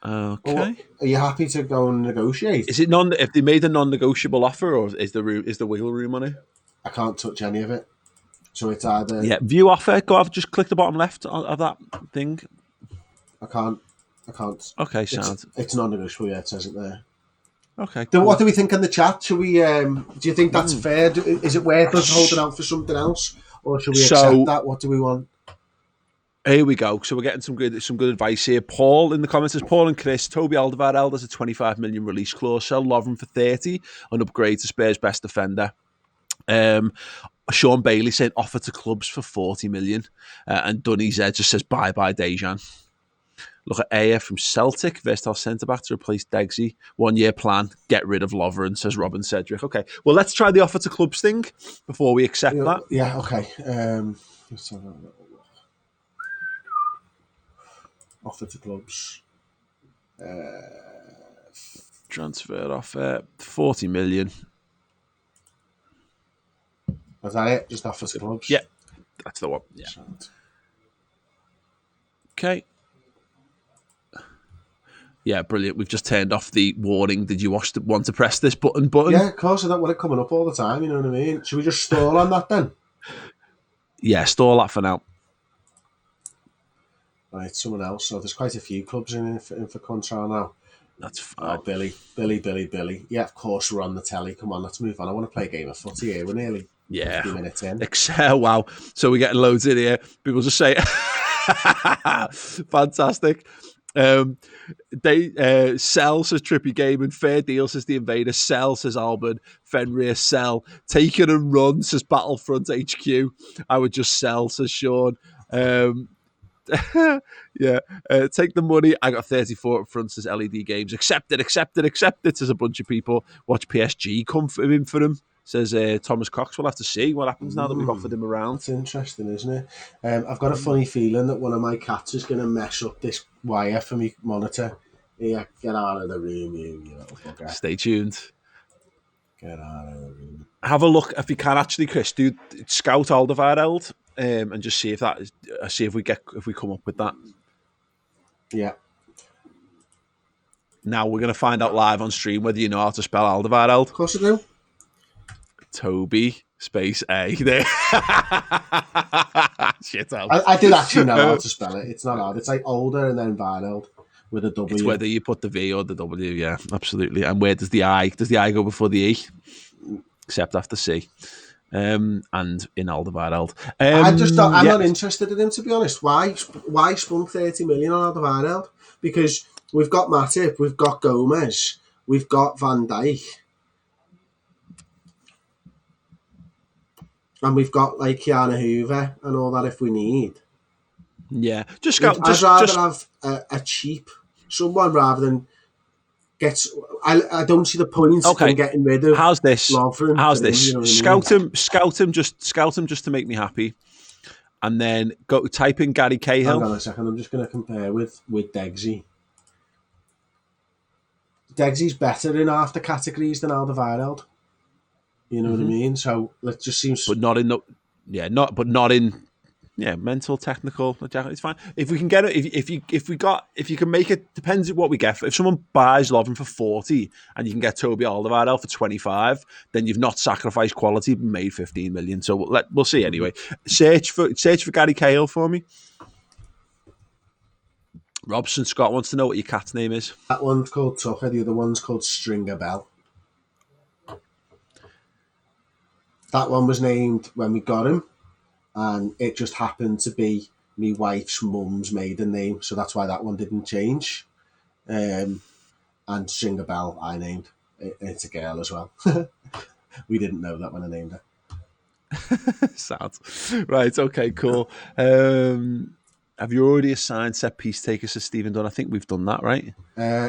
Okay. Well, are you happy to go and negotiate? Is it if they made a non-negotiable offer, or is the wiggle room on it? I can't touch any of it. So it's either view offer. Just click the bottom left of that thing. I can't. Okay, sound. It's non-negotiable. Yeah, it says it there. Okay. Cool. What do we think in the chat? Should we? Do you think that's fair? Is it worth us holding out for something else, or should we accept that? What do we want? Here we go. So we're getting some good advice here. Paul in the comments says, Paul and Chris, Toby Alderweireld has a 25 million release clause. Sell Lovren for 30 and upgrade to Spurs' best defender. Sean Bailey said offer to clubs for 40 million. And Dunny Z just says bye-bye Dejan. Look at Aya from Celtic, versatile centre-back to replace Degsy. 1 year plan, get rid of Lovren, says Robin Cedric. Okay, well, let's try the offer to clubs thing before we accept that. Yeah, okay. Let's have a little look. Offer to clubs. Transfer offer, 40 million. Was that it? Just offer to clubs? Yeah, that's the one. Yeah. Okay. Yeah, brilliant. We've just turned off the warning. Did you want to press this button? Yeah, of course. I don't want it coming up all the time. You know what I mean? Should we just stall on that then? Yeah, stall that for now. Right, someone else. So there's quite a few clubs in for Contral now. That's fine. Oh, Billy. Yeah, of course we're on the telly. Come on, let's move on. I want to play a game of footy here. We're nearly 50 minutes in. Wow. So we're getting loads in here. People just say, fantastic. Sell says Trippy Gaming. Fair deal says the Invader. Sell says Albert. Fenrir sell. Take it and run says Battlefront HQ. I would just sell says Sean. Take the money. I got 34 up front says LED Games. Accept it says a bunch of people. Watch PSG come in for him says Thomas Cox. We'll have to see what happens now that we've offered him around. It's interesting, isn't it? I've got a funny feeling that one of my cats is going to mess up this wire for me monitor. Yeah, get out of the room, you little fucker. Stay tuned. Get out of the room. Have a look if you can actually, Chris. Do scout Alderweireld and just see if we come up with that. Yeah. Now we're going to find out live on stream whether you know how to spell Alderweireld. Of course I do. Toby space A. There. Shit out. I did actually know how to spell it. It's not hard. It's like older and then Weireld with a W. It's whether you put the V or the W. Yeah, absolutely. And where does the I? Does the I go before the E? Except after C. And in Alderweireld. I'm not interested in him, to be honest. Why spunk 30 million on Alderweireld? Because we've got Matip, we've got Gomez, we've got Van Dijk. And we've got like Kiana Hoover and all that if we need. Yeah, I'd rather have a cheap someone rather than get. I don't see the point in getting rid of. How's this? Lovren How's this? You know scout him just to make me happy. and then go type in Gary Cahill. Hang on a second, I'm just going to compare with Degsy. Degsy's better in half the categories than Alderweireld. You know what I mean? So let's just seem, but not in the not in mental, technical. It's fine if we can get it. If you can make it, depends on what we get. If someone buys Lovren for 40 and you can get Toby Alderweireld for 25, then you've not sacrificed quality, but made 15 million. So we'll see anyway. Search for Gary Cahill for me. Robson Scott wants to know what your cat's name is. That one's called Tucker. The other one's called Stringer Bell. That one was named when we got him, and it just happened to be my wife's mum's maiden name, so that's why that one didn't change. And Stringer Bell I named. It's a girl as well. We didn't know that when I named her. Sad. Right, okay, cool. Have you already assigned set piece takers to Stephen Dunn? I think we've done that, right?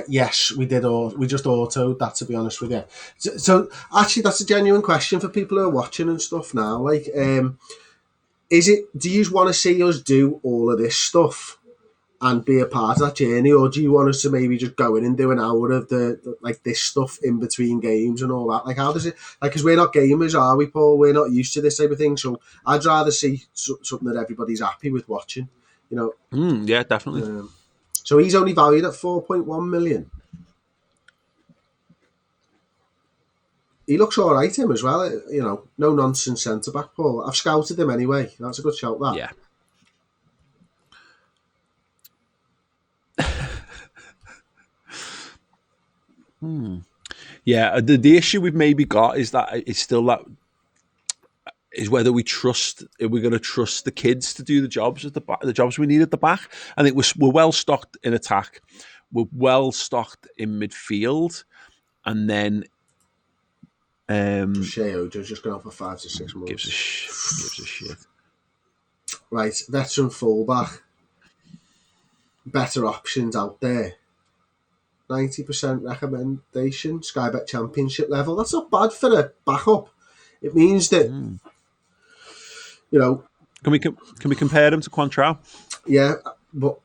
Yes, we did. We just autoed that, to be honest with you. So actually, that's a genuine question for people who are watching and stuff now. Like, is it? Do you want to see us do all of this stuff and be a part of that journey, or do you want us to maybe just go in and do an hour of the like this stuff in between games and all that? Like, how does it? Like, because we're not gamers, are we, Paul? We're not used to this type of thing. So I'd rather see something that everybody's happy with watching. You know? Yeah, definitely. So he's only valued at 4.1 million. He looks all right, him as well. You know, no nonsense centre back, Paul. I've scouted him anyway. That's a good shout, that. Yeah. Yeah, the issue we've maybe got is that it's still that is whether we're going to trust the kids to do the jobs at the jobs we need at the back. I think we're well stocked in attack, we're well stocked in midfield, and then Shea Ojo's just gone for 5 to 6 months. Gives a shit. Right, veteran fullback. Better options out there. 90% recommendation. Sky Bet Championship level. That's not bad for a backup. It means that you know. Can we compare them to Quantrell? Yeah, but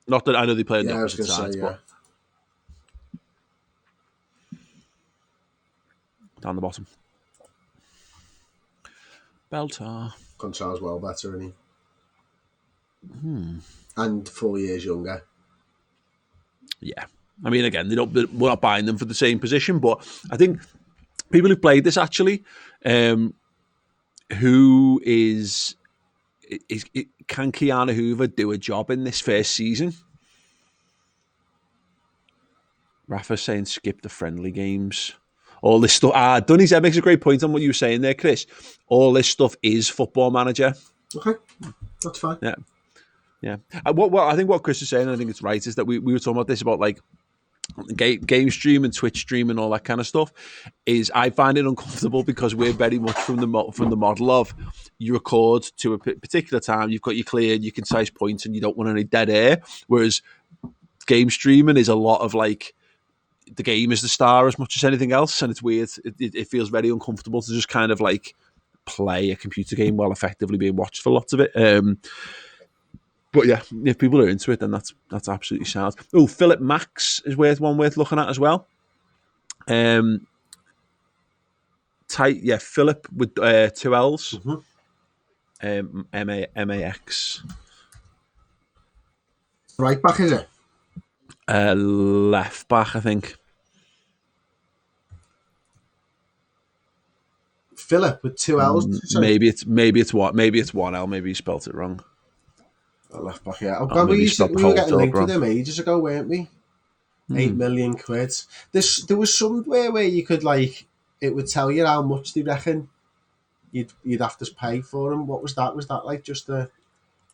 not that I know they play on the opposite sides, but down the bottom. Beltar. Quantrell's well better, isn't he? And 4 years younger. Yeah, I mean, again, we're not buying them for the same position, but I think people who've played this actually, who is can Keanu Hoover do a job in this first season? Rafa saying skip the friendly games. All this stuff. Dunny's makes a great point on what you were saying there, Chris. All this stuff is Football Manager. Okay, that's fine. Yeah. Yeah. What I think what Chris is saying, and I think it's right, is that we were talking about this about like game stream and Twitch stream and all that kind of stuff. Is I find it uncomfortable because we're very much from the model of you record to a particular time, you've got your clear, your concise points, and you don't want any dead air. Whereas game streaming is a lot of like the game is the star as much as anything else, and it's weird. It feels very uncomfortable to just kind of like play a computer game while effectively being watched for lots of it. But yeah, if people are into it, then that's absolutely sound. Oh, Philip Max is worth looking at as well. Philip with 2 L's. MAX. Right back, is it? Left back, I think. Philip with 2 L's. Maybe it's 1 L. Maybe you spelt it wrong. Left back, yeah. We were getting linked with him ages ago, weren't we? 8 million quid. There was somewhere where you could like it would tell you how much they reckon you'd have to pay for him. What was that? Was that like just a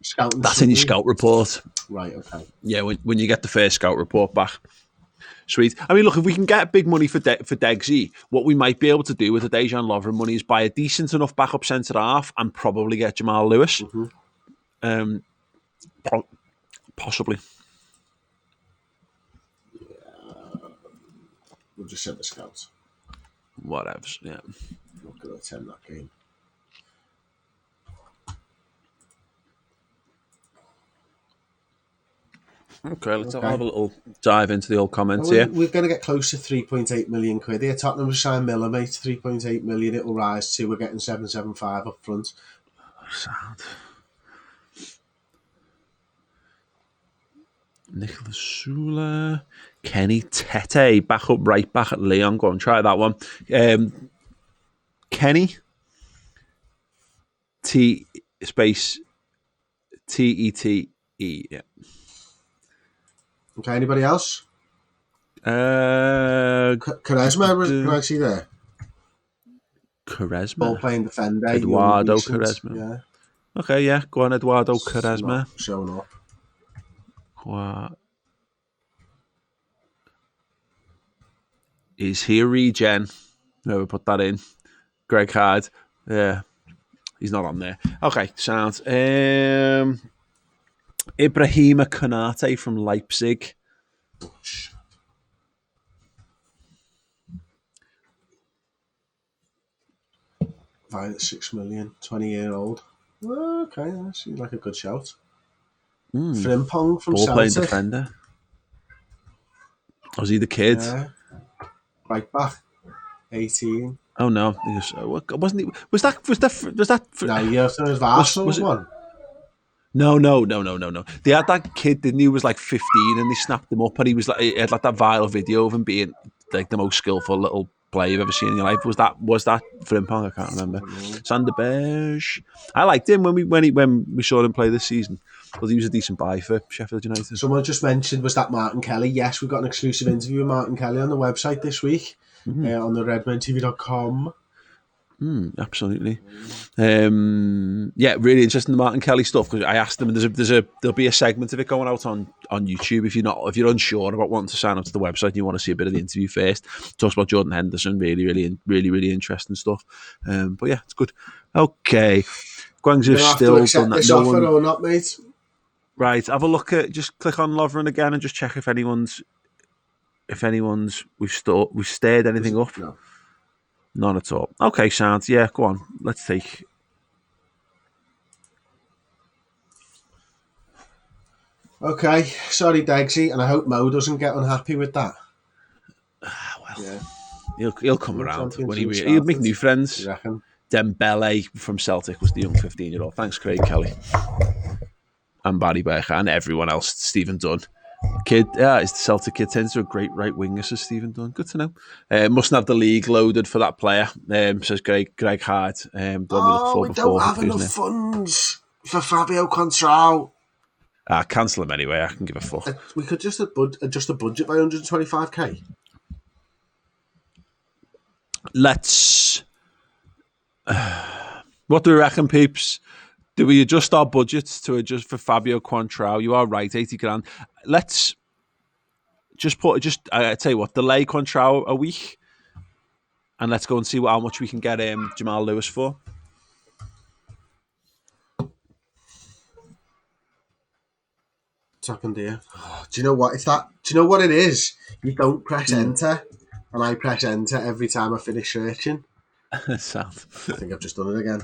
scouting? That's in your scout report, right? Okay. Yeah, when you get the first scout report back. Sweet. I mean, look, if we can get big money for Degsy, what we might be able to do with the Dejan Lovren money is buy a decent enough backup centre half and probably get Jamal Lewis. Possibly. Yeah. We'll just send the scouts. Whatever. Yeah. I'm not going to attend that game. Okay, let's have a little dive into the old comments here. We're going to get close to 3.8 million quid here. Tottenham has signed Miller, mate. 3.8 million. It will rise to. We're getting 775 up front. Sound. Nicholas Sula, Kenny Tete, back up right back at Leon. Go on, try that one. Kenny T space Tete. Yeah. Okay, anybody else? Quaresma, can I see there? Quaresma. Ball playing defender. Eduardo Quaresma. Yeah. Okay, yeah. Go on, Eduardo Quaresma. Showing up. Is he a regen? Whoever put that in. Greg Hard. Yeah. He's not on there. Okay, sounds. Ibrahima Konate from Leipzig. Valued at 6 million, 20-year-old. Okay, that seems like a good shout. Frimpong from Ball playing Celtic. defender. Was he the kid? Yeah. Right back, 18. Oh no, wasn't he? Was that? No, you're talking about Arsenal's one. No. They had that kid, didn't he? He was like 15, and they snapped him up, and he was like, he had like that viral video of him being like the most skillful little player you've ever seen in your life. Was that Frimpong? I can't remember. Sander Berge. I liked him when we saw him play this season. Because he was a decent buy for Sheffield United. Someone just mentioned, was that Martin Kelly? Yes, we've got an exclusive interview with Martin Kelly on the website this week, on the redmentv.com. Absolutely. Yeah, really interesting the Martin Kelly stuff, because I asked him, and there'll be a segment of it going out on YouTube if you're unsure about wanting to sign up to the website and you want to see a bit of the interview first. Talks about Jordan Henderson, really interesting stuff. But yeah, it's good. Okay, Guangzhou's still done that. This offer or not, mate? Right, have a look at, just click on Lovren again and just check if anyone's we've stirred anything up. No. None at all. Okay, sounds. Yeah, go on. Let's take. Okay, sorry, Degsy, and I hope Mo doesn't get unhappy with that. Well, yeah. He'll come around when he'll make new friends. You reckon? Dembele from Celtic was the young 15-year-old. Thanks, Craig Kelly. And Barry Becker and everyone else. Stephen Dunn. Kid, yeah, is the Celtic kid turns to a great right winger, says Stephen Dunn. Good to know. Mustn't have the league loaded for that player, says Greg Hart. We don't have enough funds for Fabio Contrao. Cancel him anyway. I can give a fuck. We could just adjust the budget by 125k. Let's. What do we reckon, peeps? Do we adjust our budgets to adjust for Fabio Contrao? You are right, 80 grand. Let's I tell you what, delay Contrao a week, and let's go and see how much we can get Jamal Lewis for. What's happened here? Do you know what? Do you know what it is? You don't press enter, and I press enter every time I finish searching. Sad. I think I've just done it again.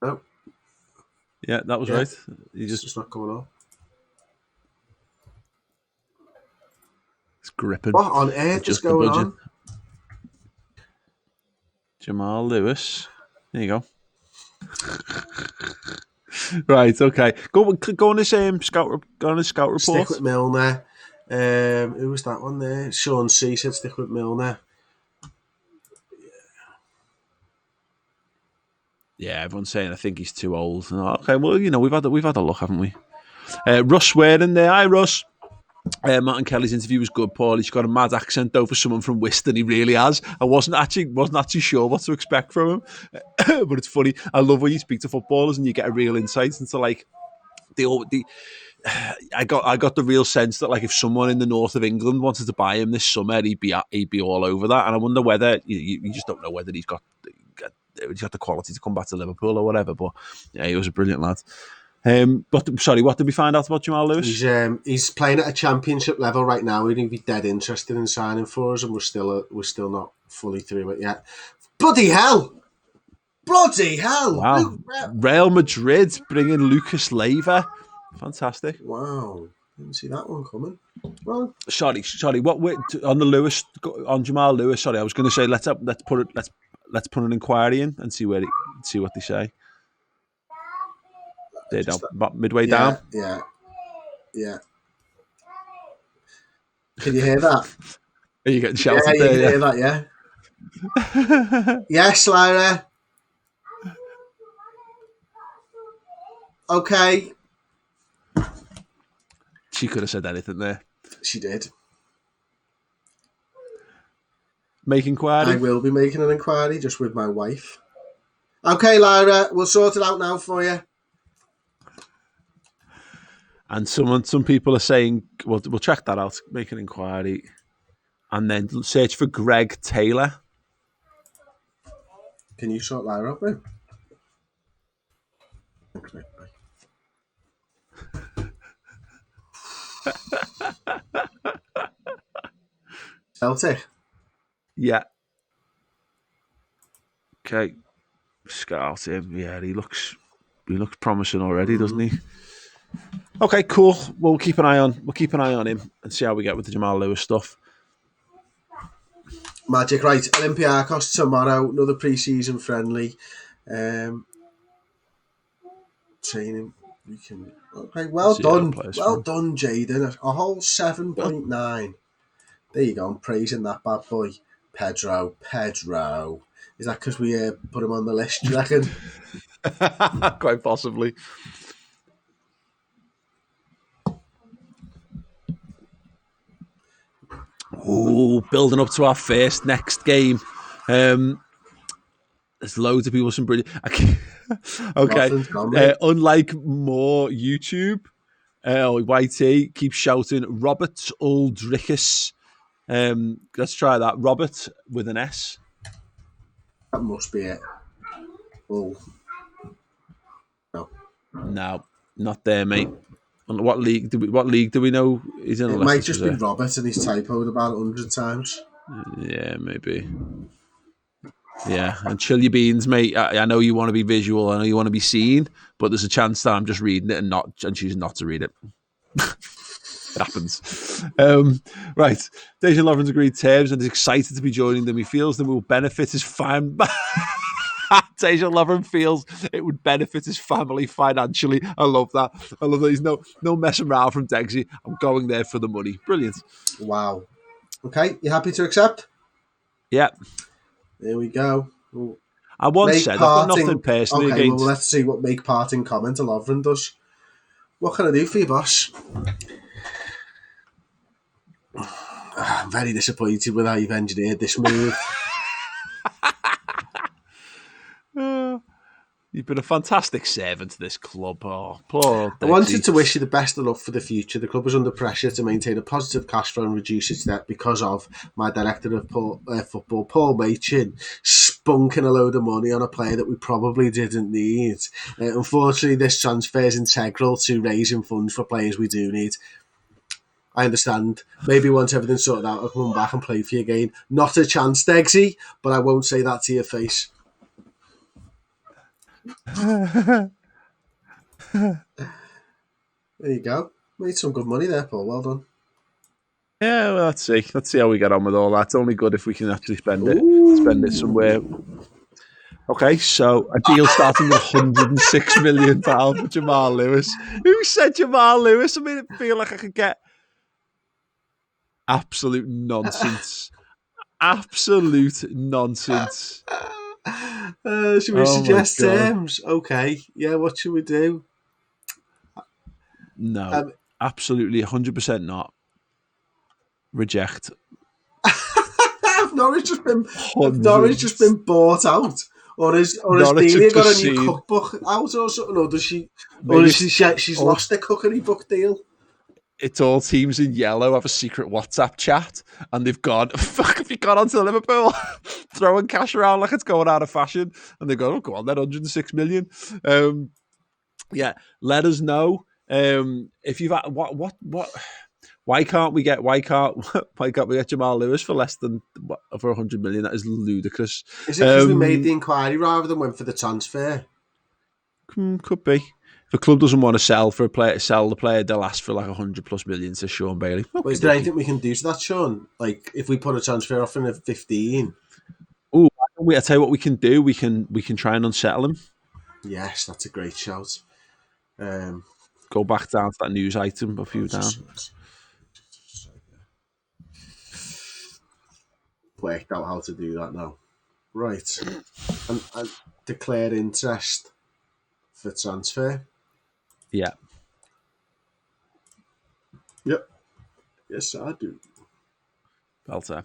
No. Yeah, that was right. It's just not coming up. It's gripping. What on earth is going on? Jamal Lewis. There you go. Right, okay. Go on this scout report. Stick with Milner. Who was that one there? Sean C said stick with Milner. Yeah, everyone's saying I think he's too old. Okay, well, we've had a look, haven't we? Russ Waring there. Hi, Russ. Martin Kelly's interview was good, Paul. He's got a mad accent though for someone from Whiston. He really has. I wasn't actually sure what to expect from him, but it's funny. I love when you speak to footballers and you get a real insight into like I got the real sense that like if someone in the north of England wanted to buy him this summer, he'd be all over that. And I wonder whether you just don't know whether he's got the quality to come back to Liverpool or whatever. But yeah, he was a brilliant lad. What did we find out about Jamal Lewis? He's playing at a championship level right now. He'd be dead interested in signing for us, and we're still not fully through it yet. Bloody hell! Bloody hell! Wow. Real Madrid bringing Lucas Leiva. Fantastic. Wow. Didn't see that one coming. Well, sorry. What on the Lewis, on Jamal Lewis? Sorry, I was going to say let's put an inquiry in and see what they say. There, down, midway down. Yeah. Can you hear that? Are you getting shouted there? Yeah, you can hear that. Yeah. Yes, Lyra. Okay. She could have said anything there. She did. Make inquiry? I will be making an inquiry just with my wife. Okay, Lyra, we'll sort it out now for you. And some people are saying, we'll check that out, make an inquiry, and then search for Greg Taylor. Can you sort Lyra up, man? Celtic. Yeah. Okay. Scout him. Yeah, he looks promising already, doesn't he? Okay, cool. We'll keep an eye on him and see how we get with the Jamal Lewis stuff. Magic, right? Olympiacos tomorrow. Another pre-season friendly. Training. We can. Okay, well done, Jaden. A whole 7.9. There you go. I'm praising that bad boy, Pedro. Is that because we put him on the list? Do you reckon? Quite possibly. Oh, building up to our next game. There's loads of people. Some brilliant. Okay. Unlike more YouTube, YT keeps shouting Robert Uldrickus. Let's try that. Robert with an S. That must be it. Oh. No, not there, mate. What league do we know he's in? It might just be Robert and he's typoed about 100 times. Yeah, maybe. Yeah, and chill your beans, mate. I know you want to be visual, I know you want to be seen, but there's a chance that I'm just reading it and choosing not to read it. It happens. Right. Dejan Lovren's agreed terms and is excited to be joining them. He feels them will benefit his fan. Dejan Lovren feels it would benefit his family financially. I love that. He's no messing around from Degsy. I'm going there for the money. Brilliant. Wow. Okay, you happy to accept? Yeah. There we go. I once said I've got nothing personally against. Well, let's see what make parting comment Lovren does. What can I do for you, boss? I'm very disappointed with how you've engineered this move. You've been a fantastic servant to this club. Oh, poor I wanted to wish you the best of luck for the future. The club is under pressure to maintain a positive cash flow and reduce its debt because of my director of football, Paul Machin, spunking a load of money on a player that we probably didn't need. Unfortunately, this transfer is integral to raising funds for players we do need. I understand. Maybe once everything's sorted out, I'll come back and play for you again. Not a chance, Degsy, but I won't say that to your face. There you go. Made some good money there, Paul. Well done. Yeah, well, let's see how we get on with all that. It's only good if we can actually spend it somewhere. Okay, so a deal starting with £106 million for Jamal Lewis. Who said Jamal Lewis? I made it feel like I could get absolute nonsense. Absolute nonsense. Should we suggest terms? Okay. Yeah, what should we do? No, absolutely 100% not. Reject. Have Norwich just been bought out? Or has Delia got a new cookbook out or something? Or she's lost their cookery book deal? It's all teams in yellow have a secret WhatsApp chat and they've gone, fuck, have you gone onto Liverpool? Throwing cash around like it's going out of fashion. And they've gone, oh, go on then, 106 million. Yeah, let us know if you've what Why can't we get Jamal Lewis for less than for 100 million? That is ludicrous. Is it because we made the inquiry rather than went for the transfer? Could be. If a club doesn't want to sell the player, they'll ask for like 100+ million to Sean Bailey. Well, is there anything we can do to that, Sean? Like if we put a transfer off in at 15? Oh, I tell you what we can do. We can try and unsettle him. Yes, that's a great shout. Go back down to that news item a few down. Worked out how to do that now. Right. And declare interest for transfer. Yeah. Yep. Yes, I do. Belter.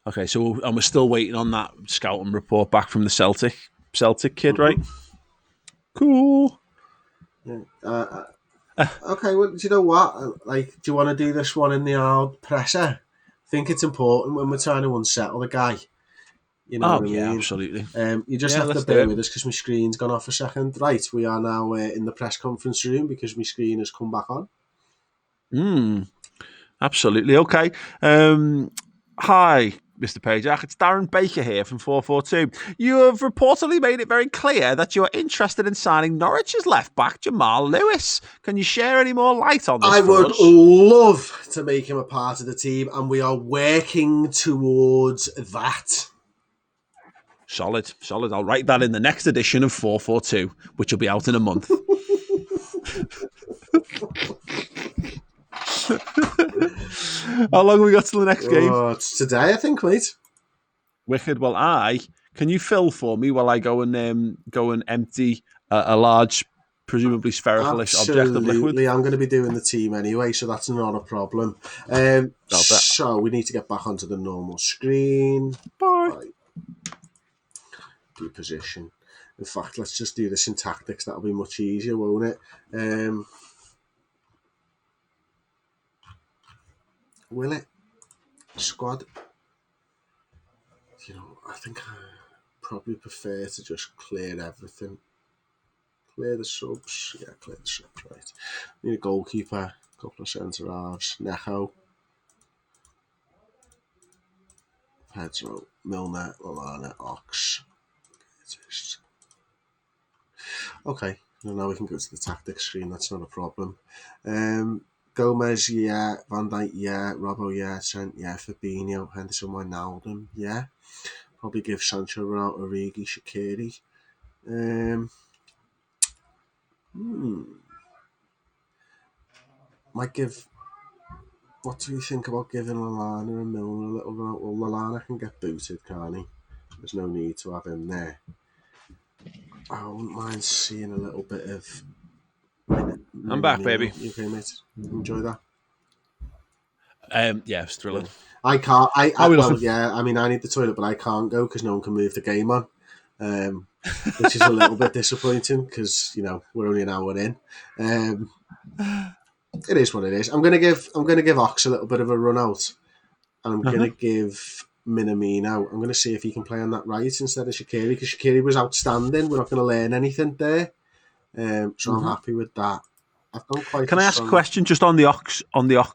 Okay, so we're still waiting on that scouting report back from the Celtic kid, right? Cool. Yeah. Okay, well, do you know what? Like, do you want to do this one in the old presser? I think it's important when we're trying to unsettle the guy. You know what I mean? Absolutely. You just have to bear with us because my screen's gone off a second. Right, we are now in the press conference room because my screen has come back on. Absolutely. Okay. Hi, Mr. Pajak. It's Darren Baker here from 442. You have reportedly made it very clear that you are interested in signing Norwich's left-back, Jamal Lewis. Can you share any more light on this? I would love to make him a part of the team, and we are working towards that. Solid. I'll write that in the next edition of 442, which will be out in a month. How long have we got till the next game? It's today, I think, mate. Wicked. Well, can you fill for me while I go and empty a large, presumably spherical-ish object of liquid? I'm going to be doing the team anyway, so that's not a problem. So we need to get back onto the normal screen. Bye. Right. Do position. In fact, let's just do this in tactics. That'll be much easier, won't it? Will it? Squad. You know, I think I probably prefer to just clear everything. Clear the subs. Yeah, clear the subs, right. Need a goalkeeper, a couple of centre halves, Necho, Pedro, Milner, Lallana, Ox. Okay, now we can go to the tactics screen. That's not a problem. Gomez, yeah. Van Dijk, yeah. Robbo, yeah. Trent, yeah. Fabinho, Henderson, Wijnaldum, yeah. Probably give Sancho, Ronaldo, Origi, Shaqiri. Might give... What do you think about giving Lallana and Milner a little run? Well, Lallana can get booted, can't he? There's no need to have him there. I wouldn't mind seeing a little bit of... I'm back, baby. You okay, mate? Enjoy that? Yeah, it's thrilling. I can't. I mean, I need the toilet, but I can't go because no one can move the game on, which is a little bit disappointing because we're only an hour in. It is what it is. I'm gonna give Ox a little bit of a run out, and I'm gonna give Minamino. I'm gonna see if he can play on that right instead of Shaqiri because Shaqiri was outstanding. We're not gonna learn anything there, so I'm happy with that. Can I ask a question just on the Ox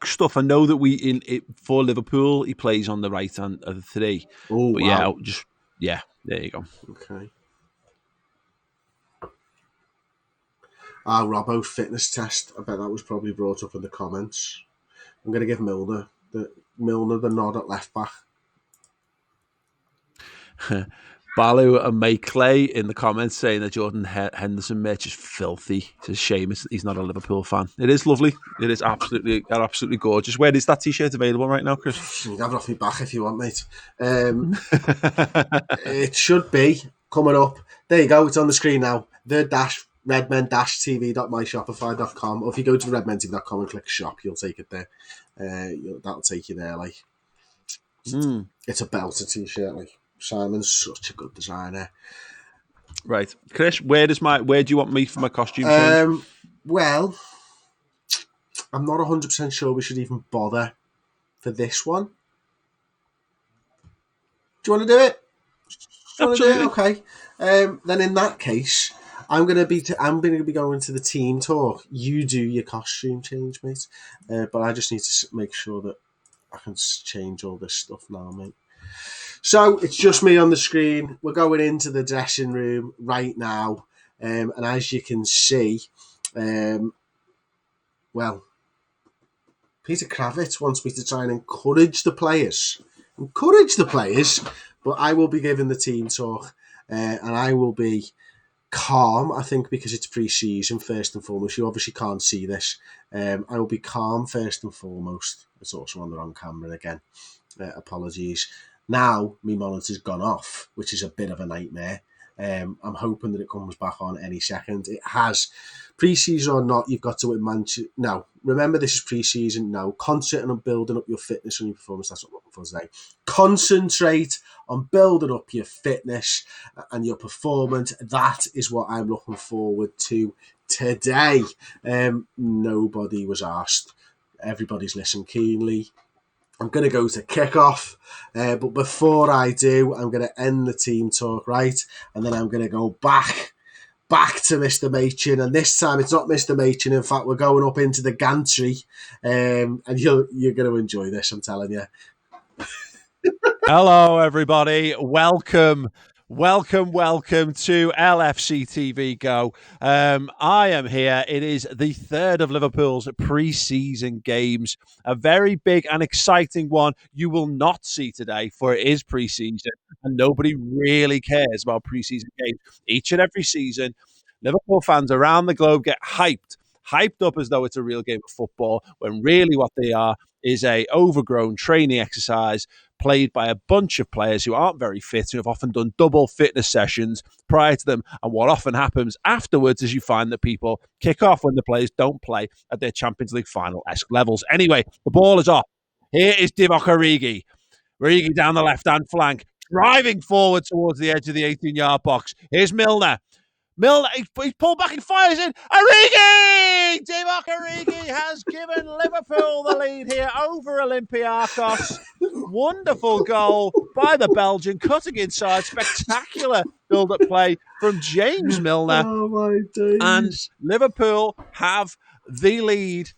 stuff? I know that for Liverpool he plays on the right hand of the three. Oh, but wow. There you go. Okay. Robbo's fitness test. I bet that was probably brought up in the comments. I'm going to give Milner the nod at left back. Balu and May Clay in the comments saying that Jordan Henderson merch is filthy. It's a shame he's not a Liverpool fan. It is lovely. It is absolutely gorgeous. Where is that t-shirt available right now, Chris? You can have it off me back if you want, mate. It should be coming up. There you go. It's on the screen now. redmen-tv.myshopify.com, or if you go to redmen.com and click shop, you'll take it there. That'll take you there. Like, it's a belter t-shirt. Like, Simon's such a good designer. Right, Chris. Where do you want me for my costume change? Well, I'm not 100% sure we should even bother for this one. Do you want to do it? Absolutely. Okay. Then in that case, I'm gonna be going to the team talk. You do your costume change, mate. But I just need to make sure that I can change all this stuff now, mate. So it's just me on the screen. We're going into the dressing room right now, and as you can see, well, Peter Kravitz wants me to try and encourage the players, but I will be giving the team talk, and I will be calm, I think, because it's pre-season first and foremost. You obviously can't see this. I will be calm first and foremost. It's also on the wrong camera again. Apologies. Now, my monitor's gone off, which is a bit of a nightmare. I'm hoping that it comes back on any second. It has. Pre-season or not, you've got to manage. Now, remember, this is pre-season. Now, concentrate on building up your fitness and your performance. That's what I'm looking for today. Concentrate on building up your fitness and your performance. That is what I'm looking forward to today. Nobody was asked. Everybody's listened keenly. I'm going to go to kickoff, but before I do, I'm going to end the team talk, right? And then I'm going to go back to Mr. Machin, and this time it's not Mr. Machin. In fact, we're going up into the gantry, and you're going to enjoy this, I'm telling you. Hello, everybody. Welcome to LFC TV Go. I am here. It is the third of Liverpool's pre-season games. A very big and exciting one you will not see today, for it is pre-season and nobody really cares about pre-season games. Each and every season, Liverpool fans around the globe get hyped up as though it's a real game of football, when really what they are is a overgrown training exercise played by a bunch of players who aren't very fit, who have often done double fitness sessions prior to them. And what often happens afterwards is you find that people kick off when the players don't play at their Champions League final-esque levels. Anyway, the ball is off. Here is Divock Origi. Origi down the left-hand flank, driving forward towards the edge of the 18-yard box. Here's Milner. He's pulled back and fires in. Origi! Divock Origi has given Liverpool the lead here over Olympiacos. Wonderful goal by the Belgian, cutting inside. Spectacular build-up play from James Milner. Oh, my days. And Liverpool have the lead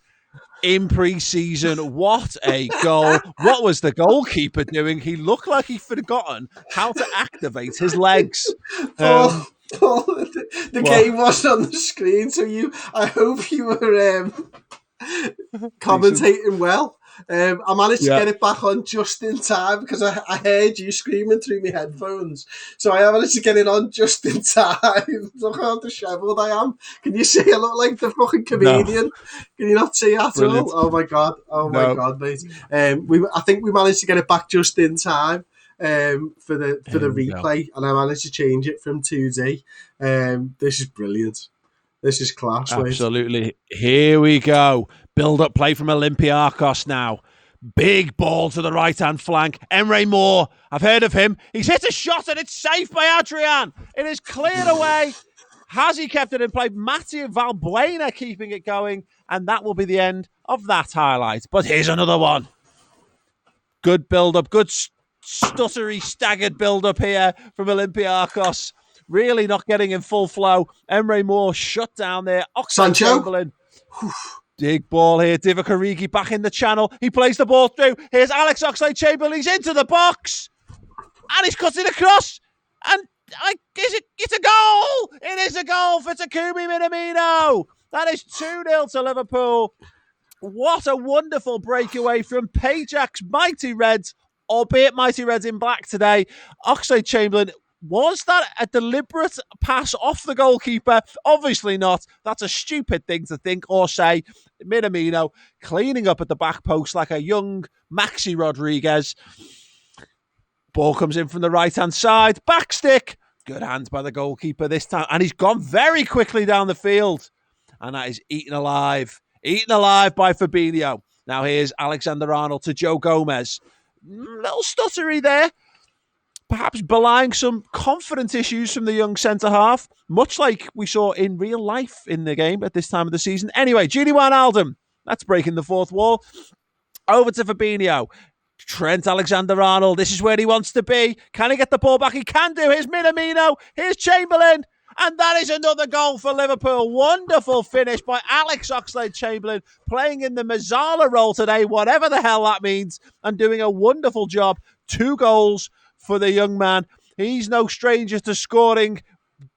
in pre-season. What a goal. What was the goalkeeper doing? He looked like he'd forgotten how to activate his legs. The game wasn't on the screen, so I hope you were commentating well. I managed to get it back on just in time because I heard you screaming through my headphones. So I managed to get it on just in time. Look how disheveled I am. Can you see I look like the fucking comedian? No. Can you not see at all? Oh my God, mate. I think we managed to get it back just in time. For the replay, and I managed to change it from 2D. This is brilliant. This is class. Absolutely. Mate. Here we go. Build-up play from Olympiacos now. Big ball to the right-hand flank. Emre Moore. I've heard of him. He's hit a shot and it's safe by Adrian. It is cleared away. Has he kept it in play? Mathieu Valbuena keeping it going, and that will be the end of that highlight. But here's another one. Good build-up. Good stuttery, staggered build-up here from Olympiacos. Really not getting in full flow. Emre Moore shut down there. Sancho. Big ball here. Divock Origi back in the channel. He plays the ball through. Here's Alex Oxlade-Chamberlain. He's into the box. And he's cut it across. And it's a goal. It is a goal for Takumi Minamino. That is 2-0 to Liverpool. What a wonderful breakaway from Pajak's Mighty Reds, albeit Mighty Reds in black today. Oxlade-Chamberlain, was that a deliberate pass off the goalkeeper? Obviously not. That's a stupid thing to think or say. Minamino cleaning up at the back post like a young Maxi Rodriguez. Ball comes in from the right-hand side. Back stick. Good hands by the goalkeeper this time. And he's gone very quickly down the field. And that is eaten alive. Eaten alive by Fabinho. Now here's Alexander-Arnold to Joe Gomez. Little stuttery there. Perhaps belying some confidence issues from the young centre-half, much like we saw in real life in the game at this time of the season. Anyway, Gini Wijnaldum, that's breaking the fourth wall. Over to Fabinho. Trent Alexander-Arnold, this is where he wants to be. Can he get the ball back? He can do. Here's Minamino. Here's Chamberlain. And that is another goal for Liverpool. Wonderful finish by Alex Oxlade-Chamberlain, playing in the Mazzala role today, whatever the hell that means, and doing a wonderful job. 2 goals for the young man. He's no stranger to scoring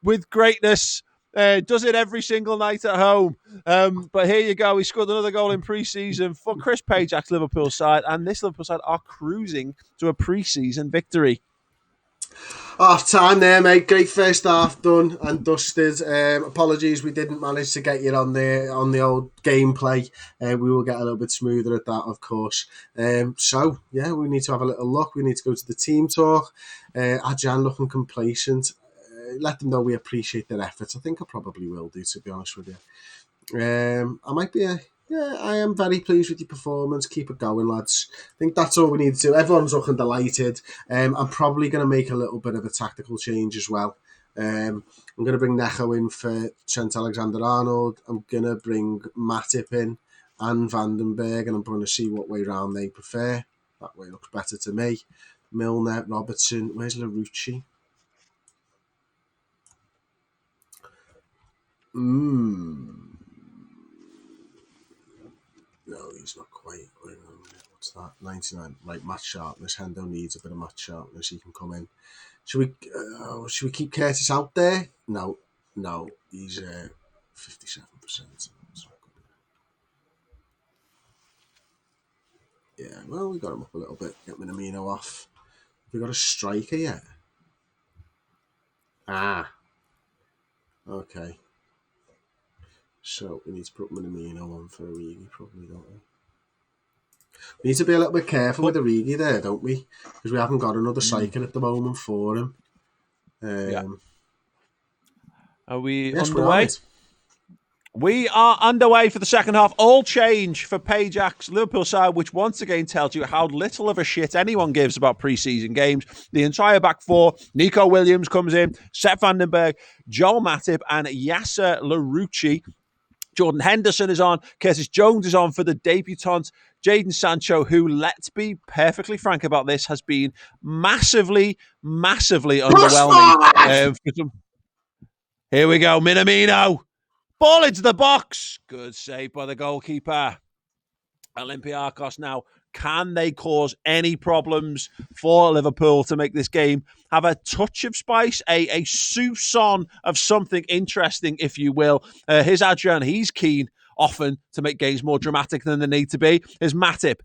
with greatness. Does it every single night at home. But here you go. He scored another goal in pre-season for Chris Pajak's Liverpool side, and this Liverpool side are cruising to a pre-season victory. Half time there, mate. Great first half done and dusted. Apologies, we didn't manage to get you on the old gameplay. We will get a little bit smoother at that, of course. So yeah, we need to have a little look. We need to go to the team talk. Adjan looking complacent. Let them know we appreciate their efforts. I think I probably will do, to be honest with you. I am very pleased with your performance. Keep it going, lads. I think that's all we need to do. Everyone's looking delighted. I'm probably going to make a little bit of a tactical change as well. I'm going to bring Necho in for Trent Alexander-Arnold. I'm going to bring Matip in and Vandenberg, and I'm going to see what way round they prefer. That way looks better to me. Milner, Robertson. Where's Larouci? No, he's not quite. What's that? 99. Right, match sharpness. Hendo needs a bit of match sharpness. He can come in. Should we keep Curtis out there? No. He's 57%. Yeah, well, we got him up a little bit. Get Minamino off. We got a striker yet? Okay. So we need to put Minamino on for Origi, probably, don't we? We need to be a little bit careful with Origi there, don't we? Because we haven't got another cycle at the moment for him. Are we underway? We are underway for the second half. All change for Pajak's Liverpool side, which once again tells you how little of a shit anyone gives about pre-season games. The entire back four, Nico Williams comes in, Sepp Vandenberg, Joel Matip, and Yasser Larouci. Jordan Henderson is on. Curtis Jones is on for the debutant. Jadon Sancho, who, let's be perfectly frank about this, has been massively underwhelming. Here we go. Minamino. Ball into the box. Good save by the goalkeeper. Olympiacos now. Can they cause any problems for Liverpool to make this game have a touch of spice, a soupçon of something interesting, if you will? Here's Adrian. He's keen often to make games more dramatic than they need to be. Here's Matip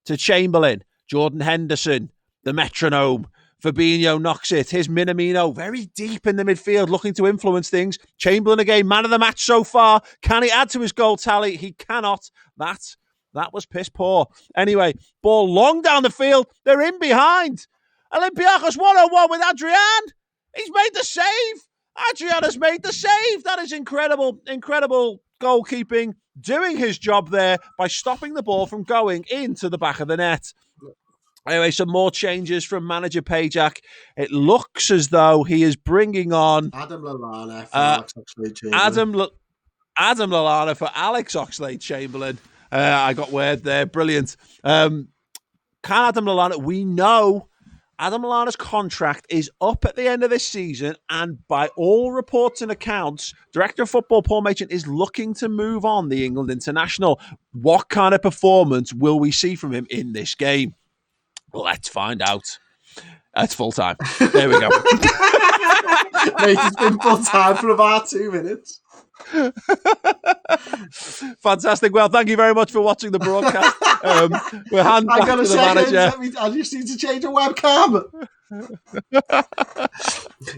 to Chamberlain. Jordan Henderson, the metronome. Fabinho knocks it. Here's Minamino, very deep in the midfield, looking to influence things. Chamberlain again, man of the match so far. Can he add to his goal tally? He cannot. That was piss poor. Anyway, ball long down the field. They're in behind. Olympiacos 1-on-1 with Adrian. He's made the save. Adrian has made the save. That is incredible. Incredible goalkeeping. Doing his job there by stopping the ball from going into the back of the net. Anyway, some more changes from manager Pajak. It looks as though he is bringing on Adam Lallana for Alex Oxlade-Chamberlain. Adam Lallana for Alex Oxlade-Chamberlain. I got word there. Brilliant. Can Adam Lallana... We know Adam Lallana's contract is up at the end of this season, and by all reports and accounts, Director of Football Paul Machin is looking to move on the England international. What kind of performance will we see from him in this game? Let's find out. It's full time. There we go. Mate, it's been full time for about 2 minutes. Fantastic. Well, thank you very much for watching the broadcast. We'll hand back to the manager. I just need to change a webcam.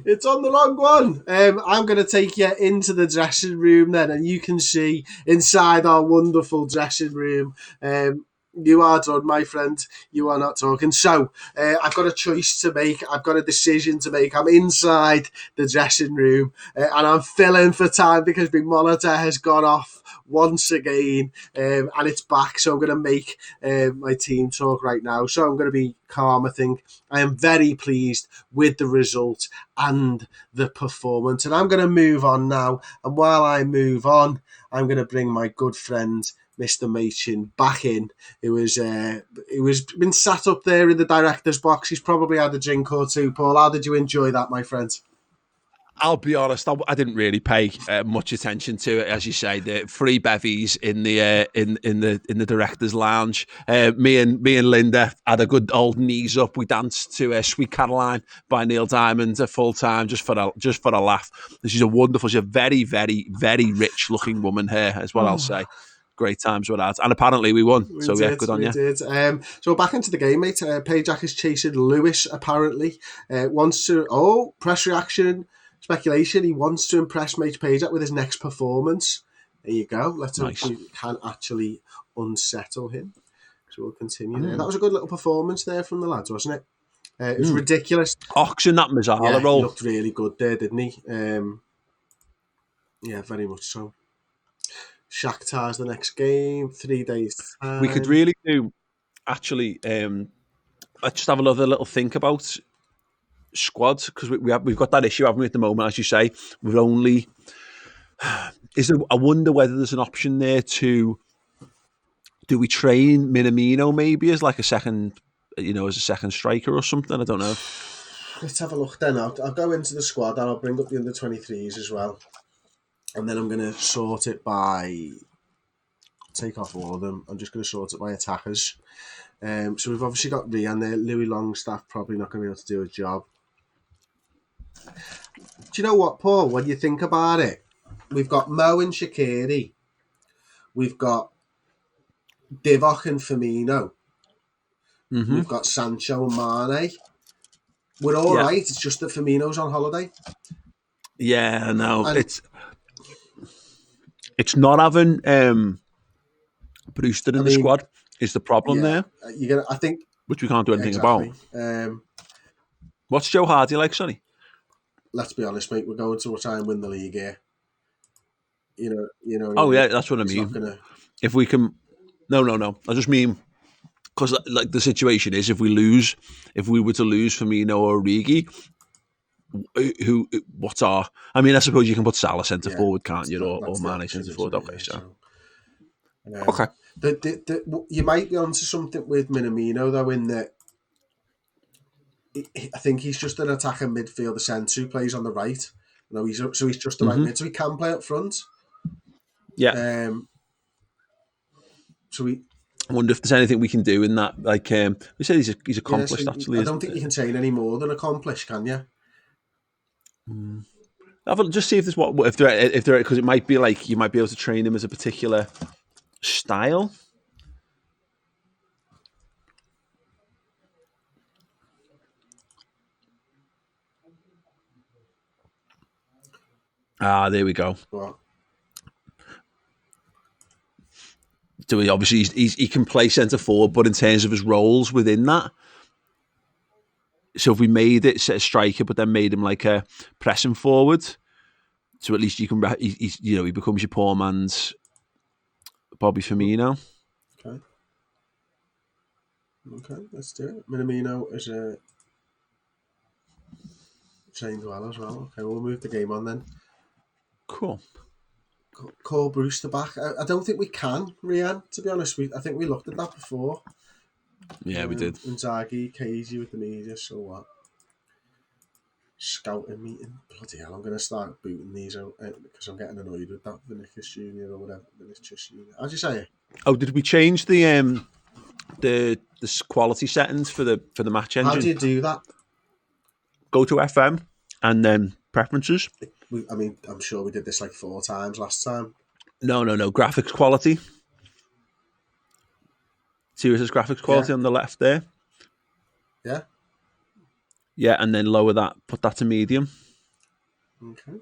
It's on the wrong one. I'm going to take you into the dressing room then, and you can see inside our wonderful dressing room. You are done, my friend. You are not talking. So, I've got a choice to make. I've got a decision to make. I'm inside the dressing room and I'm filling for time because my monitor has gone off once again and it's back. So I'm going to make my team talk right now. So I'm going to be calm, I think. I am very pleased with the result and the performance. And I'm going to move on now. And while I move on, I'm going to bring my good friend Mr. Machin back in. It was been sat up there in the director's box. He's probably had a drink or two. Paul, how did you enjoy that, my friend? I'll be honest. I didn't really pay much attention to it, as you say. The free bevies in the in the directors' lounge. Me and Linda had a good old knees up. We danced to "Sweet Caroline" by Neil Diamond at full time, just for a laugh. She's a very, very, very rich looking woman here, is what I'll say. Great times with that, and apparently we won. So yeah, good on you. We did. So back into the game, mate. Pajak is chasing Lewis. Apparently, wants to press reaction. Speculation, he wants to impress Mate Pajak with his next performance. There you go. Let's hope we can actually unsettle him. So we'll continue there. That was a good little performance there from the lads, wasn't it? It was ridiculous. Ox in that Mazzala role. He looked really good there, didn't he? Yeah, very much so. Shakhtar's the next game, 3 days time. We could really do, actually, let's just have another little think about squad, because we've got that issue, haven't we, at the moment, as you say. We're only... I wonder whether there's an option there to... Do we train Minamino maybe as like a second, as a second striker or something? I don't know. Let's have a look then. I'll go into the squad and I'll bring up the under-23s as well. And then I'm going to sort it by... Take off all of them. I'm just going to sort it by attackers. So we've obviously got Rian there. Louis Longstaff probably not going to be able to do a job. Do you know what, Paul? When you think about it, we've got Mo and Shaqiri. We've got Divock and Firmino. Mm-hmm. We've got Sancho and Mane. We're all right. It's just that Firmino's on holiday. Yeah, no. It's not having Brewster in the squad is the problem there. I think, which we can't do anything about. What's Joe Hardy like, Sonny? Let's be honest, mate. We're going to try and win the league here. You know. Oh yeah, that's what I mean. If we can, no. I just mean because like the situation is, if we were to lose Firmino or Origi, what's our? I mean, I suppose you can put Salah centre forward, can't you, or Mane centre forward? Okay, so. Okay. You might be onto something with Minamino though, in that I think he's just an attacking midfielder centre who plays on the right. He's just the right mid, so he can play up front. Yeah. I wonder if there's anything we can do in that. Like we said, he's accomplished. Actually, I don't think you can train any more than accomplished, can you? Just see if there's if there because it might be like you might be able to train him as a particular style. There we go. What? So he can play centre forward, but in terms of his roles within that. So if we made it a striker, but then made him like a pressing forward, so at least you can he becomes your poor man's Bobby Firmino. Okay, let's do it. Minamino is trained well as well. Okay, we'll move the game on then. Cool. Call Brewster back. I don't think we can, Rian, to be honest. I think we looked at that before. Yeah, we did. Inzaghi, cagey with the media, so what? Scouting meeting. Bloody hell, I'm going to start booting these out because I'm getting annoyed with that Vinicius Junior or whatever. Vinicius Junior. How'd you say it? Oh, did we change the quality settings for the match engine? How do you do that? Go to FM and then preferences. I'm sure we did this like 4 times last time. No. Graphics quality. See where it says graphics quality on the left there? Yeah. Yeah, and then lower that. Put that to medium. Okay.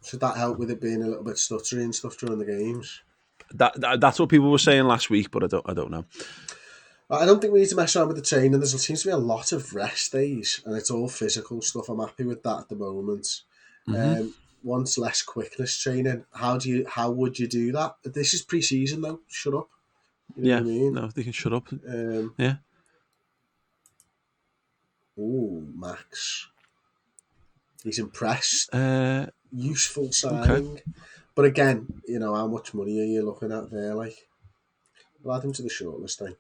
Should that help with it being a little bit stuttery and stuff during the games? That's what people were saying last week, but I don't know. I don't think we need to mess around with the training. There seems to be a lot of rest days, and it's all physical stuff. I'm happy with that at the moment. Mm-hmm. Once less quickness training. How would you do that? This is pre-season though. Shut up. You know what I mean? No, they can shut up. Yeah. Oh, Max. He's impressed. Useful signing. Okay. But again, how much money are you looking at there? Like, we'll add him to the shortlist then.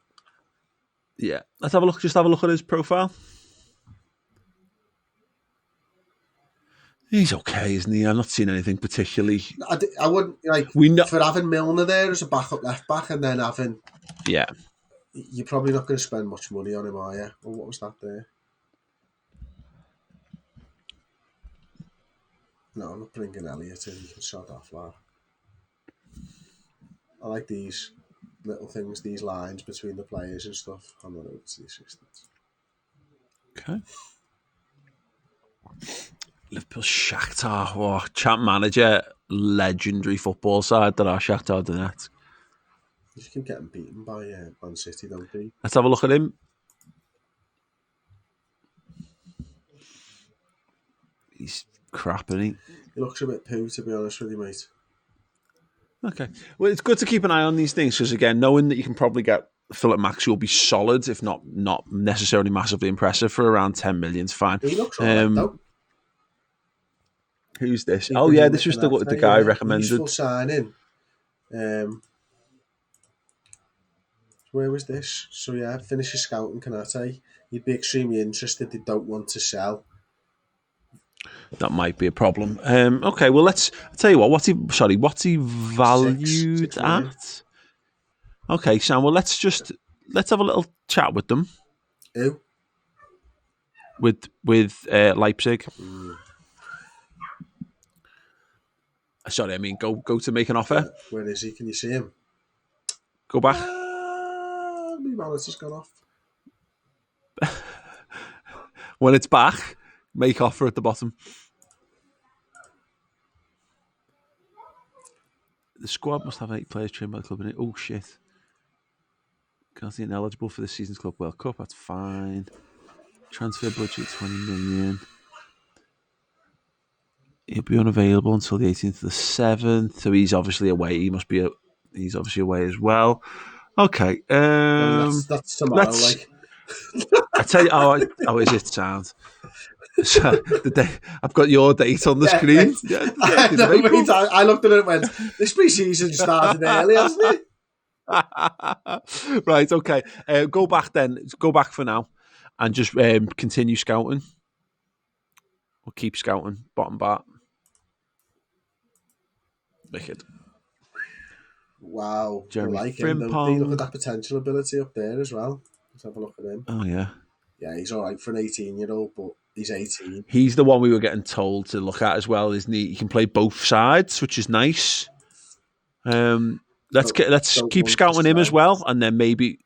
Yeah. Let's have a look. Just have a look at his profile. He's okay, isn't he? I'm not seeing anything particularly. I wouldn't like We know, for having Milner there as a backup left back, and then having yeah. you're probably not going to spend much money on him, are you? Well, what was that there? No, I'm not bringing Elliot in. You can shut off that. I like these little things, these lines between the players and stuff. I'm not over to the assistants. Okay. Liverpool Shakhtar, champ manager, legendary football side that are Shakhtar Donetsk. You can get them beaten by Man City, don't they? Let's have a look at him. He's crap, isn't he? He looks a bit poo, to be honest with you, mate. Okay. Well, it's good to keep an eye on these things because, again, knowing that you can probably get Philip Maxwell will be solid, if not necessarily massively impressive, for around 10 million is fine. He looks alright, though. Who's this? Oh, yeah, this was the guy recommended. Useful signing. Where was this? So, yeah, finish your scouting, Kanate. You'd be extremely interested. They don't want to sell. That might be a problem. Okay, well, I'll tell you what. What's he valued 6 at? Okay, Sam. Well, let's have a little chat with them. Who? With Leipzig. Sorry, I mean go to make an offer. Where is he? Can you see him? Go back. My monitor's gone off. When it's back, make offer at the bottom. The squad must have 8 players trained by the club in it. Oh shit. Can't see ineligible for this season's Club World Cup. That's fine. Transfer budget 20 million. He'll be unavailable until the 18th of the 7th. So he's obviously away. He's obviously away as well. Okay. That's tomorrow. I tell you, how is it sound? So the day I've got your date on the screen. I looked at it and went, this pre-season started early, hasn't it? Right, okay. Go back then. Go back for now and just continue scouting. We'll keep scouting. Bottom bar. Wicked. Wow. Jeremy I like Frimpong. him. Look at that potential ability up there as well. Let's have a look at him. Oh, yeah. Yeah, he's all right for an 18-year-old, but he's 18. He's the one we were getting told to look at as well, isn't he? He can play both sides, which is nice. Let's keep scouting him as well, and then maybe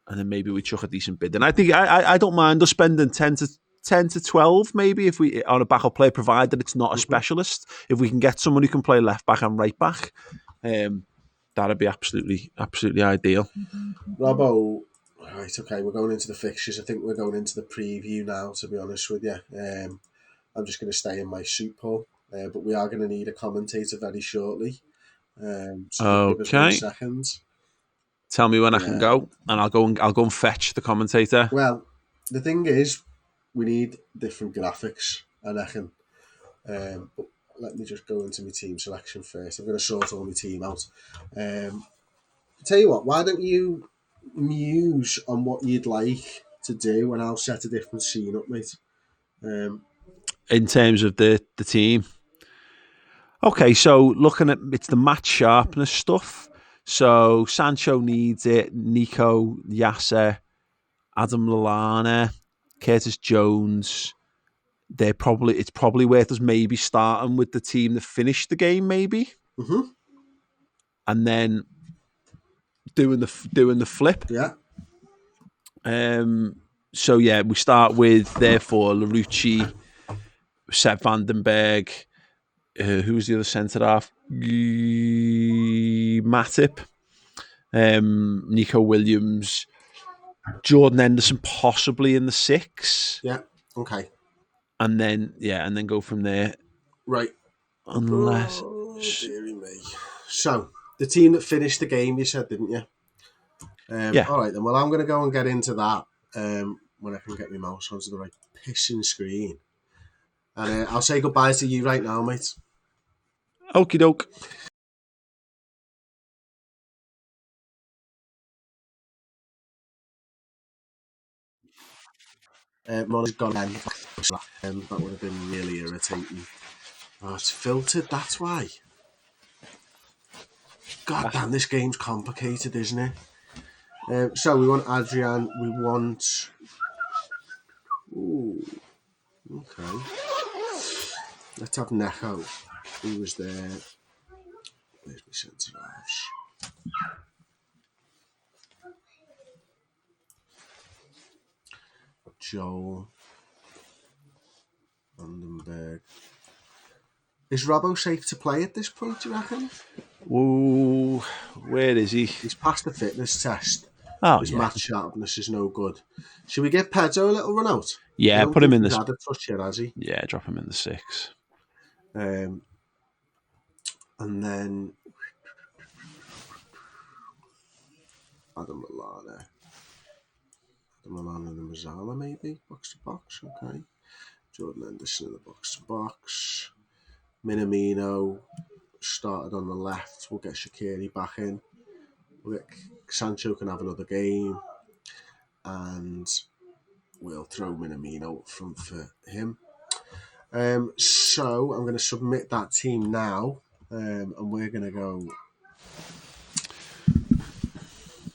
we chuck a decent bid. And I think I don't mind us spending 10 to 12 maybe if we on a backup player, provided it's not a specialist. If we can get someone who can play left back and right back, that'd be absolutely ideal. Robbo. Right, okay, we're going into the fixtures. I think we're going into the preview now, to be honest with you. I'm just going to stay in my suit, Paul. But we are going to need a commentator very shortly. So give us 1 second. Tell me when I can go, and I'll go and fetch the commentator. Well, the thing is, we need different graphics, I reckon. But let me just go into my team selection first. I'm going to sort all my team out. Tell you what, why don't you muse on what you'd like to do, and I'll set a different scene up, mate. In terms of the team. Okay, so looking at it's the match sharpness stuff. So Sancho needs it. Nico, Yasser, Adam Lallana, Curtis Jones. It's probably worth us maybe starting with the team that finished the game, maybe, and then doing the flip. Yeah. So yeah, we start with therefore Larouci, Sepp Vandenberg. Who's the other centre half? Matip, Nico Williams, Jordan Henderson, possibly in the 6. Yeah. Okay. And then go from there. Right. Unless. Dearie me. So the team that finished the game, you said, didn't you? Yeah. All right then. Well, I'm going to go and get into that when I can get my mouse onto the right pissing screen. And I'll say goodbye to you right now, mate. Okie doke. Molly's gone then. That would have been really irritating. Oh, it's filtered, that's why. God damn, this game's complicated, isn't it? So we want Adrian, we want... Ooh, okay. Let's have Neco. Who was there? Where's my centre halves? Joel. Vandenberg. Is Robbo safe to play at this point, do you reckon? Ooh, where is he? He's passed the fitness test. Oh, His yeah. match sharpness is no good. Should we give Pedro a little run out? Yeah, put him in the... He's had a touch yet, has he? Yeah, drop him in the 6. And then Adam Lallana. And the Mazzala, maybe? Box to box, okay. Jordan Henderson in the box to box. Minamino started on the left. We'll get Shaqiri back in. We'll get Sancho can have another game. And we'll throw Minamino up front for him. So I'm going to submit that team now. And we're going to go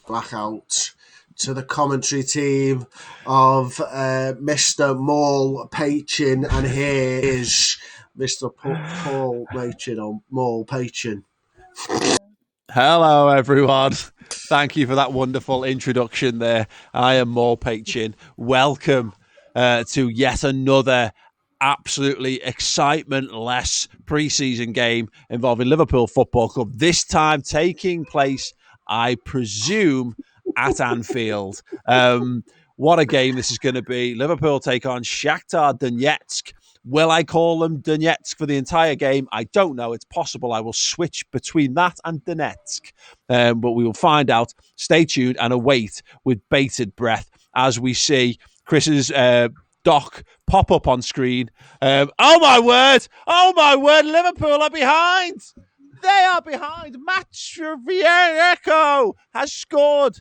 back out to the commentary team of Mr. Maul Pachin, and here is Mr. Paul Machin on Maul Pachin. Hello, everyone. Thank you for that wonderful introduction there. I am Maul Pachin. Welcome to yet another absolutely excitement-less pre-season game involving Liverpool Football Club, this time taking place, I presume, at Anfield. What a game this is going to be. Liverpool take on Shakhtar Donetsk. Will I call them Donetsk for the entire game? I don't know. It's possible I will switch between that and Donetsk. But we will find out. Stay tuned and await with bated breath as we see Chris's doc pop up on screen. Oh my word! Liverpool are behind! They are behind. Matveyenko has scored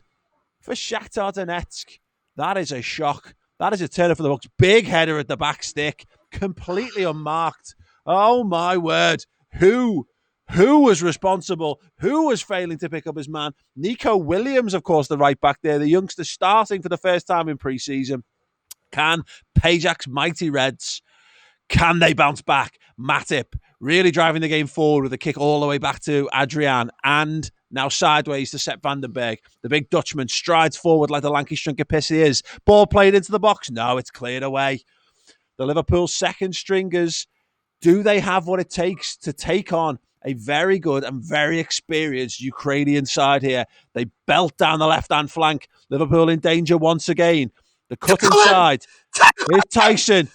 for Shakhtar Donetsk. That is a shock. That is a turner for the books. Big header at the back stick. Completely unmarked. Oh, my word. Who was responsible? Who was failing to pick up his man? Nico Williams, of course, the right back there. The youngster starting for the first time in pre-season. Can Pajak's mighty Reds, can they bounce back? Matip really driving the game forward with a kick all the way back to Adrian and now sideways to Sepp Vandenberg. The big Dutchman strides forward like the lanky strunk of piss he is. Ball played into the box. No, it's cleared away. The Liverpool second stringers, do they have what it takes to take on a very good and very experienced Ukrainian side here? They belt down the left-hand flank. Liverpool in danger once again. The cut inside. Here's Tyson.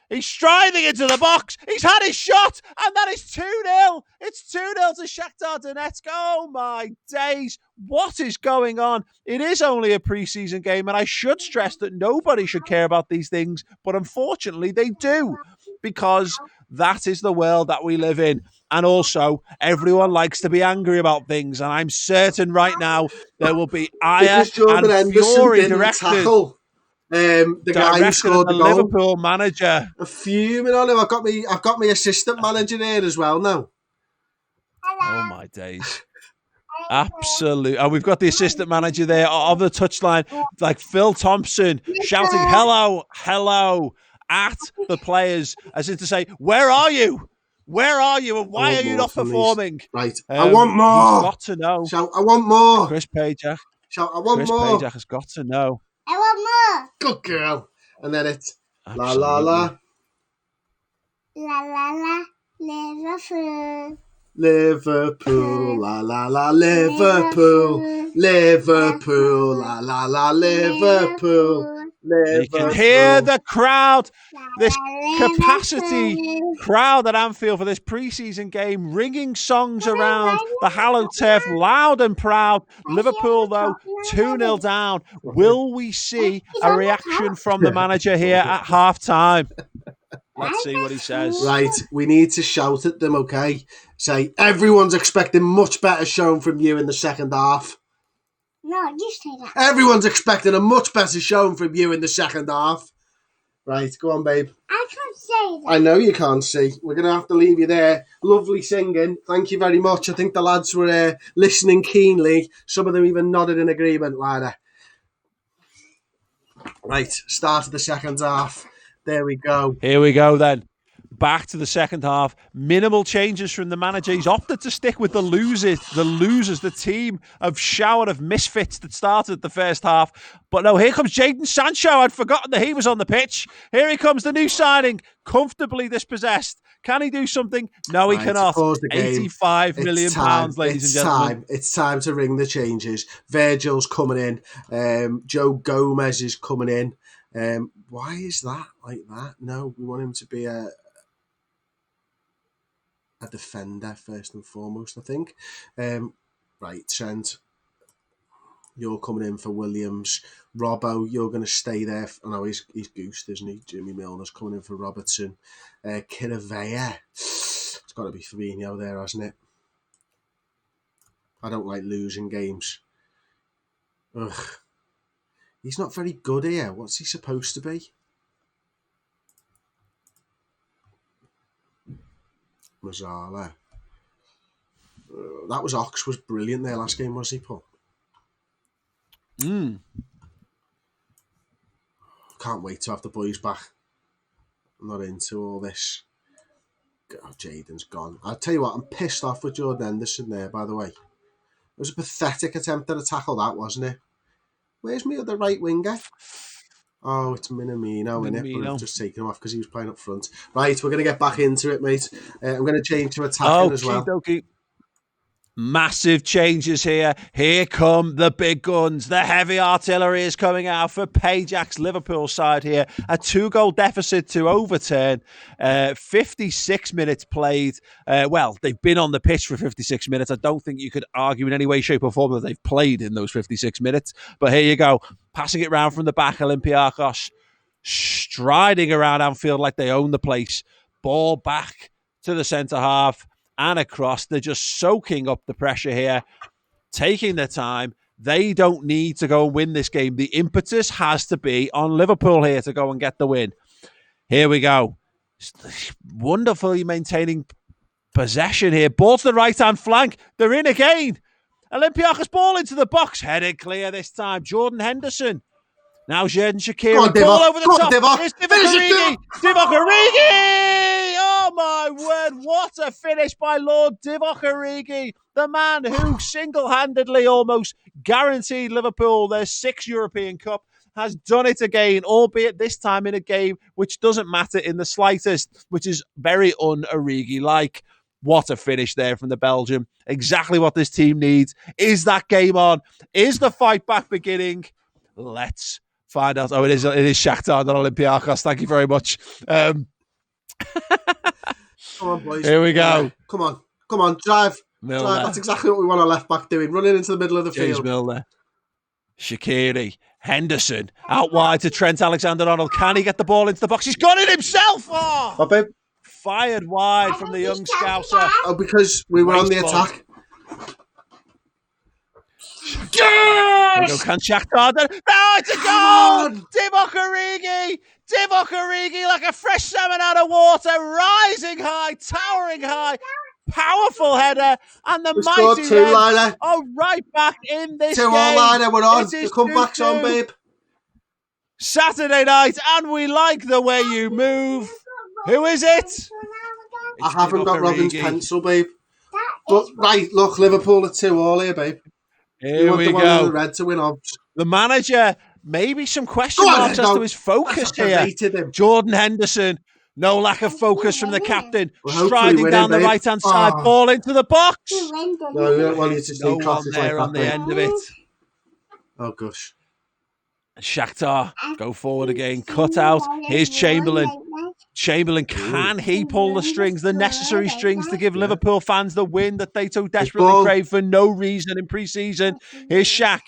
He's striding into the box. He's had his shot, and that is 2-0. It's 2-0 to Shakhtar Donetsk. Oh, my days. What is going on? It is only a pre-season game, and I should stress that nobody should care about these things, but unfortunately they do, because that is the world that we live in. And also, everyone likes to be angry about things, and I'm certain right now there will be ire and fury directed. The guy who scored the goal. Liverpool manager. I'm fuming on him. I've got my assistant manager there as well now. Oh my days. Absolutely. And we've got the assistant manager there of the touchline, like Phil Thompson, shouting hello at the players, as if to say, where are you? Where are you? And why are you not performing? Right. I want more. He's got to know. Shout, I want more. Chris Pajak. Shout, I want more. Chris Pajak has got to know. I want more. Good girl. And then it's Absolutely. la la la. La la la. Liverpool. Liverpool, la la la, Liverpool, Liverpool, la la la, Liverpool. You can hear the crowd, this capacity crowd at Anfield for this pre-season game, ringing songs around the hallowed turf, loud and proud. Liverpool, though, 2-0 down. Will we see a reaction from the manager here at half-time? Let's see what he says. Right, we need to shout at them, okay? Say, everyone's expecting much better showing from you in the second half. No. No, you say that. Everyone's expecting a much better showing from you in the second half. Right, go on, babe. I can't say that. I know you can't see. We're going to have to leave you there. Lovely singing. Thank you very much. I think the lads were listening keenly. Some of them even nodded in agreement, Lada. Right, start of the second half. There we go. Here we go then. Back to the second half. Minimal changes from the manager. He's opted to stick with the losers, the team of shower of misfits that started the first half. But no, here comes Jadon Sancho. I'd forgotten that he was on the pitch. Here he comes, the new signing, comfortably dispossessed. Can he do something? No, he cannot. £85 million, ladies and gentlemen. It's time to ring the changes. Virgil's coming in. Joe Gomez is coming in. Why is that like that? No, we want him to be a defender first and foremost, I think. Right, Trent, you're coming in for Williams. Robbo, you're going to stay there. No, he's goosed, isn't he? Jimmy Milner's coming in for Robertson. Kiravea. It's got to be Fabinho there, hasn't it? I don't like losing games. Ugh. He's not very good here. What's he supposed to be? Mazzala. That was Ox was brilliant there last game, was he, Paul? Can't wait to have the boys back. I'm not into all this. Oh, Jadon's gone. I'll tell you what, I'm pissed off with Jordan Henderson there, by the way. It was a pathetic attempt at a tackle, that, wasn't it? Where's me other right winger? Oh, it's Minamino, innit? But I've just taken him off because he was playing up front. Right, we're going to get back into it, mate. I'm going to change to attacking as well. Okay. Massive changes here. Here come the big guns. The heavy artillery is coming out for Pajak's Liverpool side here. A 2-goal deficit to overturn. 56 minutes played. Well, they've been on the pitch for 56 minutes. I don't think you could argue in any way, shape or form that they've played in those 56 minutes. But here you go. Passing it round from the back. Olympiacos striding around Anfield like they own the place. Ball back to the centre half. And across, they're just soaking up the pressure here, taking their time. They don't need to go and win this game. The impetus has to be on Liverpool here to go and get the win. Here we go. Wonderfully maintaining possession here. Ball to the right-hand flank. They're in again. Olympiacos ball into the box. Headed clear this time. Jordan Henderson. Now Xherdan Shaqiri. Ball over the top. Here's Divock Origi. Oh, my word. What a finish by Lord Divock Origi. The man who single-handedly almost guaranteed Liverpool their 6th European Cup has done it again, albeit this time in a game which doesn't matter in the slightest, which is very un-Origi-like. What a finish there from the Belgium. Exactly what this team needs. Is that game on? Is the fight back beginning? Let's find out. Oh, it is Shakhtar, not Olympiacos. Thank you very much. Come on, boys. Here we go. Come on. Drive. Milner. Drive. That's exactly what we want our left back doing. Running into the middle of the James field. Milner. Shaqiri. Henderson. Out wide to Trent Alexander-Arnold. Can he get the ball into the box? He's got it himself. Oh, babe. Fired wide from the young Scouser. Oh, because we were on the attack. Yes! Can Shakhtar? No, it's a goal! Divock Origi like a fresh salmon out of water, rising high, towering high, powerful header, and the mighty Reds are right back in this game. 2-all liner, we're on. The comeback's on, babe. Saturday night, and we like the way you move. Who is it? I haven't got Robin's pencil, babe. But, right, look, Liverpool are 2-all here, babe. Here we go. The Red to win off. The manager, maybe some question marks as to his focus here. Jordan Henderson, no lack of focus from the captain. Striding down the right-hand side, ball into the box. No, we don't want you to see crosses like that. On the end of it. Oh, gosh. Shakhtar go forward again. Cut out. Here's Chamberlain. Chamberlain, can he pull the strings, the necessary strings to give Liverpool fans the win that they so desperately crave for no reason in pre-season? Here's Shaq.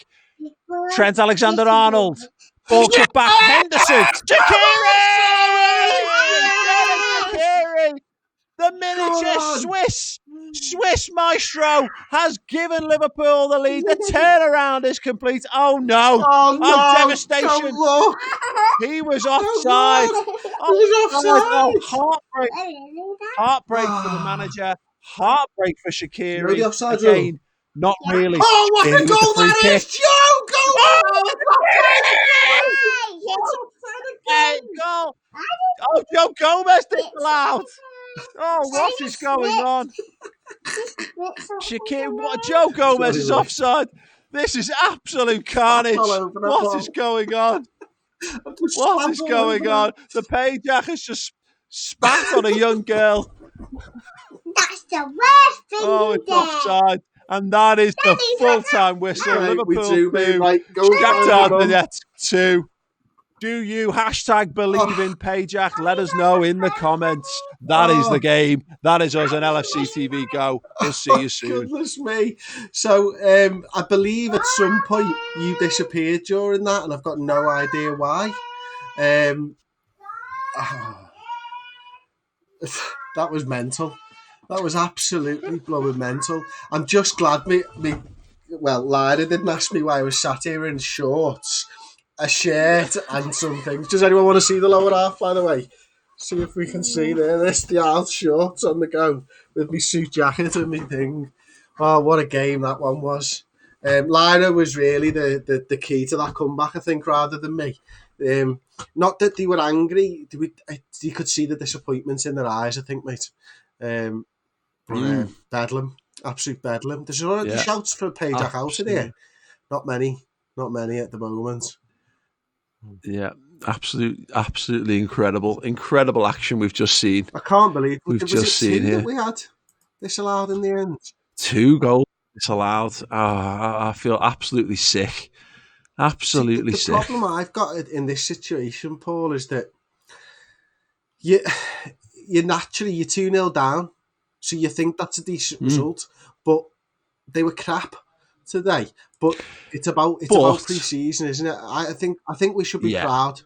Trent Alexander-Arnold. Ball cut back. Henderson. Shaqiri! The miniature Swiss Swiss Maestro has given Liverpool the lead. The turnaround is complete. Oh no! Oh no! Devastation! Don't look! He was offside. He was offside. Oh, heartbreak for the manager. Heartbreak for Shaqiri. You know the offside rule? Again, not really. Oh, what In a with goal the free that kick. is! Joe, go! Oh, Yes. Goal. Oh, Joe Gomez disallowed. Oh, what is going on? Shaqiri, what? Joe Gomez is offside. This is absolute carnage. What is going on? What is going on? The payjack has just spat on a young girl. That's the worst thing Oh, you it's did. offside. And that is the full-time whistle. Right, Liverpool we do, 2, right, go Shakhtar on. Donetsk 2. Do you #believe in Payjack? Let us know in the comments. That is the game. That is us on LFC TV Go. We'll see you soon. Goodness me. So I believe at some point you disappeared during that, and I've got no idea why. That was mental. That was absolutely blowing mental. I'm just glad Lyra didn't ask me why I was sat here in shorts, a shirt and some things. Does anyone want to see the lower half, by the way? See if we can see there. There's the out shorts on the go with my suit jacket and my thing. Oh, what a game that one was. Lyra was really the key to that comeback, I think, rather than me. Not that they were angry. You could see the disappointment in their eyes, I think, mate. Bedlam. Absolute bedlam. There's already shouts for Payjack out in here. Not many at the moment. Yeah, absolutely incredible action we've just seen. I can't believe we've just seen here. That we had disallowed in the end. 2 goals disallowed. I feel absolutely sick. Absolutely sick. The problem I've got in this situation, Paul, is that you're 2-0 down, so you think that's a decent result, but they were crap today. But it's about pre-season, isn't it? I think we should be proud.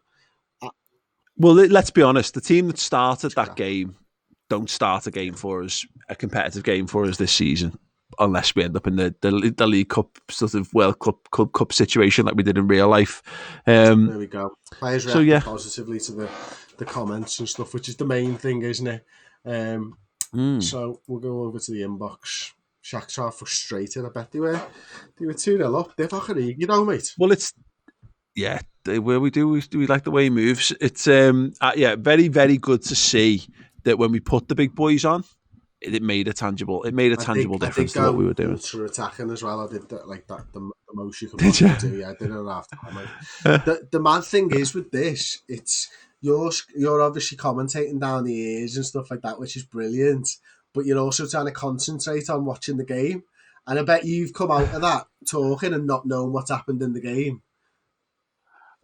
Well, let's be honest. The team that started that game don't start a competitive game for us this season, unless we end up in the League Cup sort of World Cup situation like we did in real life. There we go. Players reacting positively to the comments and stuff, which is the main thing, isn't it? So we'll go over to the inbox. Shakhtar frustrated. I bet they were 2-0 up. They're fucking mate. Well, we like the way he moves. It's very, very good to see that when we put the big boys on, it made a tangible difference to what we were doing. Ultra attacking as well. I did that, like that the most you could do. Yeah, I did it after time. The mad thing is with this, it's you're obviously commentating down the ears and stuff like that, which is brilliant. But you're also trying to concentrate on watching the game. And I bet you've come out of that talking and not knowing what's happened in the game.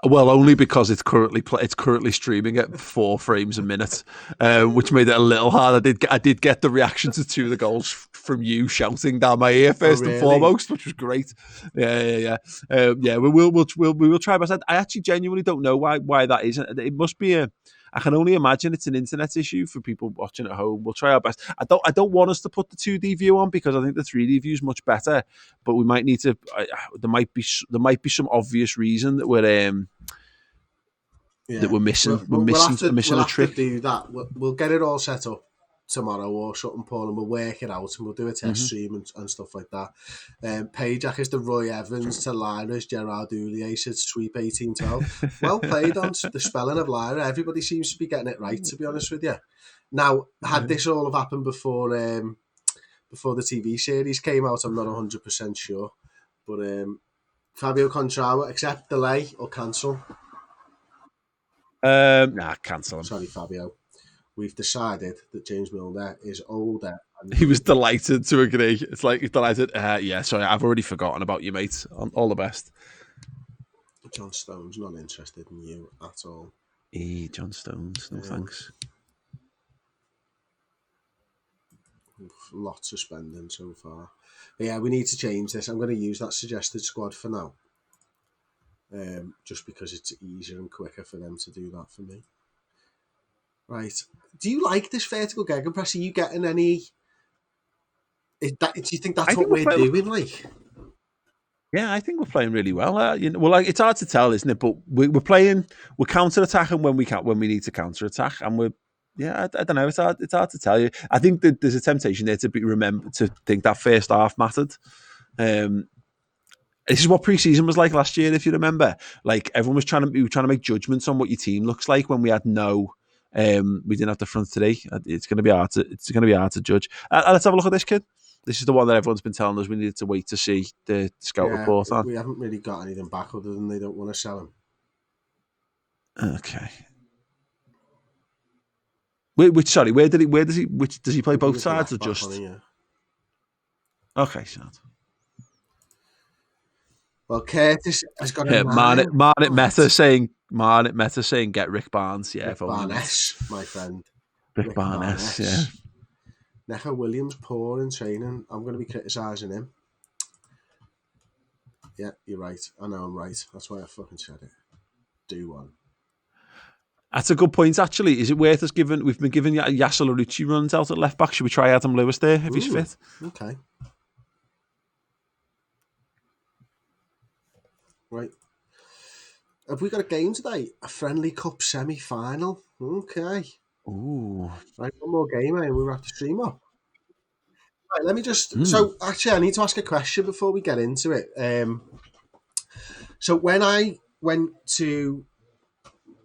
Well, only because it's currently streaming at 4 frames a minute, which made it a little hard. I did get the reaction to 2 of the goals from you shouting down my ear first and foremost, which was great. Yeah. We will try. But I actually genuinely don't know why that isn't. It must be I can only imagine it's an internet issue for people watching at home. We'll try our best. I don't want us to put the 2D view on because I think the 3D view is much better. But we might need to. There might be some obvious reason that we're missing. We're missing a trick. To do that. We'll get it all set up tomorrow or something, Paul, and we'll work it out and we'll do a test stream and stuff like that. Payjack is the Roy Evans to Lyra's Gerrard said sweep 18-12. Well played on the spelling of Lyra. Everybody seems to be getting it right, to be honest with you. Now, had this all have happened before the TV series came out, I'm not 100% sure. But Fabio Contrao, accept, delay or cancel? Cancel him. Sorry, Fabio. We've decided that James Milner is older. He was delighted to agree. It's like he's delighted. Sorry, I've already forgotten about you, mate. All the best. John Stone's not interested in you at all. John Stones, no thanks. Lots of spending so far. But yeah, we need to change this. I'm going to use that suggested squad for now. Just because it's easier and quicker for them to do that for me. Right. Do you like this vertical gegenpress? Are you getting any Do you think that's I what think we're doing? Like, yeah, I think we're playing really well. Well, like, it's hard to tell, isn't it? But we're counter attacking when we need to counter attack, and I don't know. It's hard to tell you. I think that there's a temptation there to think that first half mattered. This is what pre-season was like last year, if you remember. Like, everyone was trying to make judgments on what your team looks like when we had we didn't have the front three. It's going to be hard to judge. Let's have a look at this kid. This is the one that everyone's been telling us we needed to wait to see the scout report on. We haven't really got anything back other than they don't want to sell him. Okay. Sorry, does he play both sides or just? Okay, sad. Well, Curtis has got a Marnet Meta saying get Rick Barnes. Yeah, Rick Barnes, my friend. Rick Barnes, yeah. Neco Williams, poor in training. I'm going to be criticising him. Yeah, you're right. I know I'm right. That's why I fucking said it. Do one. That's a good point, actually. Is it worth us giving... We've been giving Yasser Larouci runs out at left back. Should we try Adam Lewis there if he's fit? Okay. Right. Have we got a game today? A friendly cup semi-final. Okay. Ooh. Right, one more game and we'll have to stream up. Right, let me just... So, actually, I need to ask a question before we get into it. So, when I went to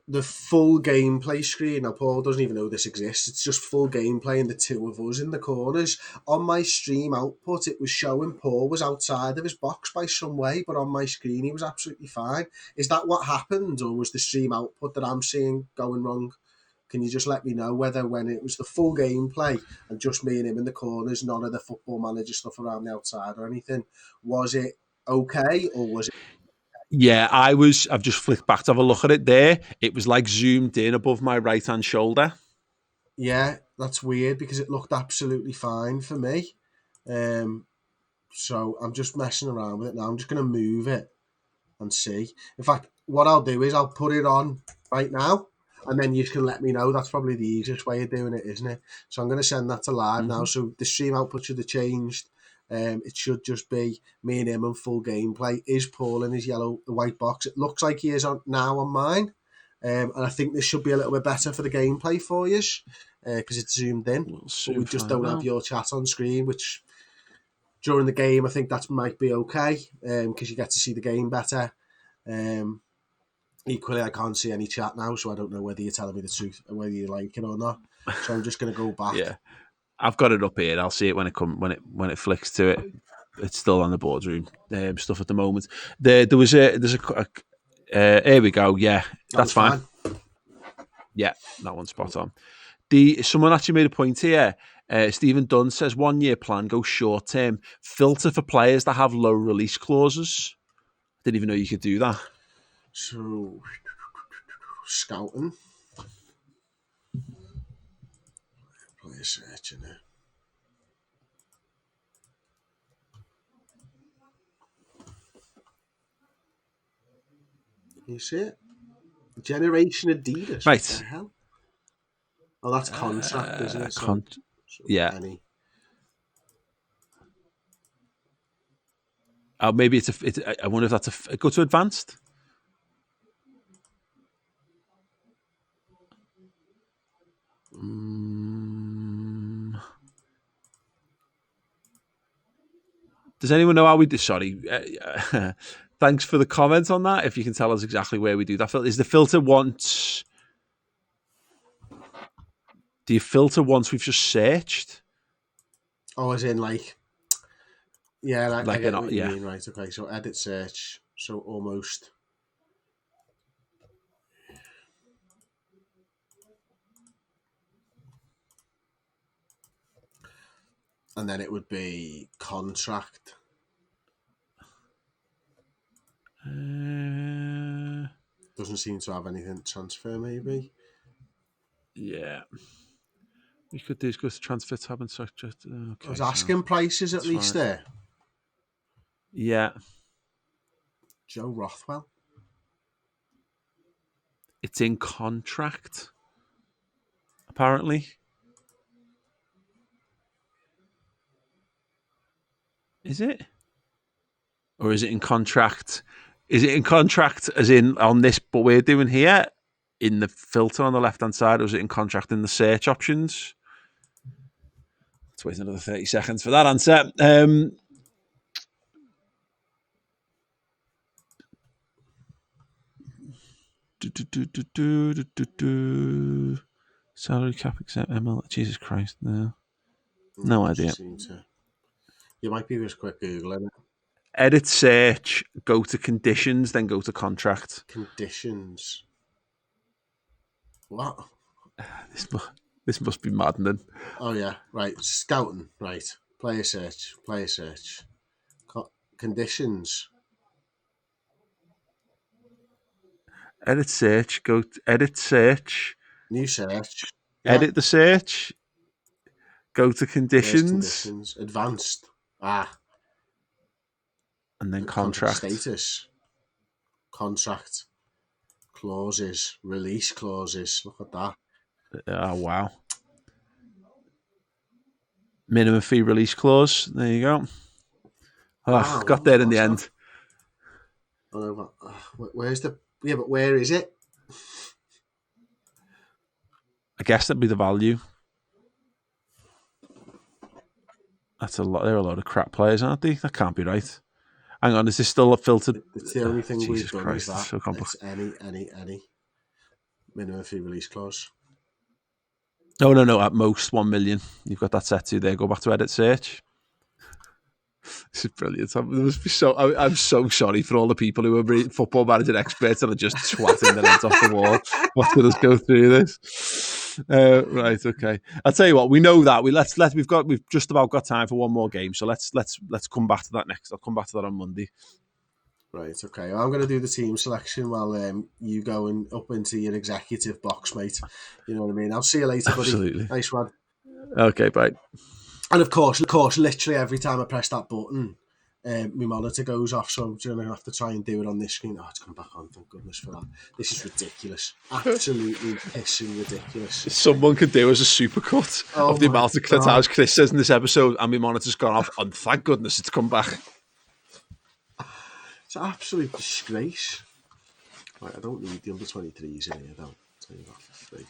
the full gameplay screen, now Paul doesn't even know this exists, it's just full gameplay and the two of us in the corners. On my stream output, it was showing Paul was outside of his box by some way, but on my screen he was absolutely fine. Is that what happened, or was the stream output that I'm seeing going wrong? Can you just let me know whether when it was the full gameplay and just me and him in the corners, none of the Football Manager stuff around the outside or anything, was it okay, or was it... Yeah, I've just flicked back to have a look at it there. It was like zoomed in above my right-hand shoulder. Yeah, that's weird because it looked absolutely fine for me. So I'm just messing around with it now. I'm just going to move it and see. In fact, what I'll do is I'll put it on right now and then you can let me know. That's probably the easiest way of doing it, isn't it? So I'm going to send that to live now. So the stream output should have changed. It should just be me and him in full gameplay. Is Paul in his the white box? It looks like he is now on mine. And I think this should be a little bit better for the gameplay for you because it's zoomed in. But we just don't have your chat on screen, which during the game I think that might be okay because you get to see the game better. Equally, I can't see any chat now, so I don't know whether you're telling me the truth or whether you like it or not. So I'm just going to go back. Yeah. I've got it up here. I'll see it when it flicks to it. It's still on the boardroom stuff at the moment. Here we go. Yeah, that's fine. Yeah, that one's spot on. Someone actually made a point here. Stephen Dunn says 1 year plan, go short term, filter for players that have low release clauses. Didn't even know you could do that. So scouting. Player searching it. You see it? Generation Adidas. Right. What the hell? Oh, that's contract, isn't it? So yeah. Any. Maybe I wonder if that's go to advanced. Does anyone know how we do? Sorry. Thanks for the comment on that. If you can tell us exactly where we do that. Is the filter once? Do you filter once we've just searched? Oh, as in like... Yeah, I get what you yeah. mean. Right, okay. So edit search. So almost... And then it would be contract. Doesn't seem to have anything. Transfer, maybe. Yeah. We could do go to transfer tab and search it. Okay, I was asking prices at least right. There. Yeah. Joe Rothwell. It's in contract, apparently. Is it? Or is it in contract? Is it in contract as in on this, but we're doing here in the filter on the left-hand side, or is it in contract in the search options? Let's wait another 30 seconds for that answer. Salary cap except ML. Jesus Christ, no idea. You might be just quick Googling it. Edit search, go to conditions, then go to contract. Conditions. What? This must be maddening. Oh yeah, right. Scouting, right. Player search. Conditions. Edit search, go to edit search. New search. Yeah. Edit the search. Go to conditions. Advanced. And then contract. Status. Contract. Clauses. Release clauses. Look at that. Oh, wow. Minimum fee release clause. There you go. Oh, got there in the end. Oh, where's the... Yeah, but where is it? I guess that'd be the value. That's a lot. They're a load of crap players, aren't they? That can't be right. Hang on, is this still a filtered? It's the only thing Jesus we've done Christ, is that. So it's any minimum fee release clause. Oh, no. At most 1 million. You've got that set to there. Go back to edit search. This is brilliant. I'm so sorry for all the people who are football manager experts and are just swatting their heads off the wall watching us go through this. Right, okay. I'll tell you what. We know that we've just about got time for one more game. So let's come back to that next. I'll come back to that on Monday. Right, okay. Well, I'm going to do the team selection while you go up into your executive box, mate. You know what I mean? I'll see you later, buddy. Absolutely. Nice one. Okay, bye. And of course, literally every time I press that button, my monitor goes off, so I'm going to have to try and do it on this screen. Oh, it's come back on, thank goodness for that. This is ridiculous. Absolutely pissing ridiculous. Someone could do as a supercut of the amount of times Chris says in this episode, and my monitor's gone off, and thank goodness it's come back. It's an absolute disgrace. Right, I don't need the under 23s in here, though. I'll tell you that for free.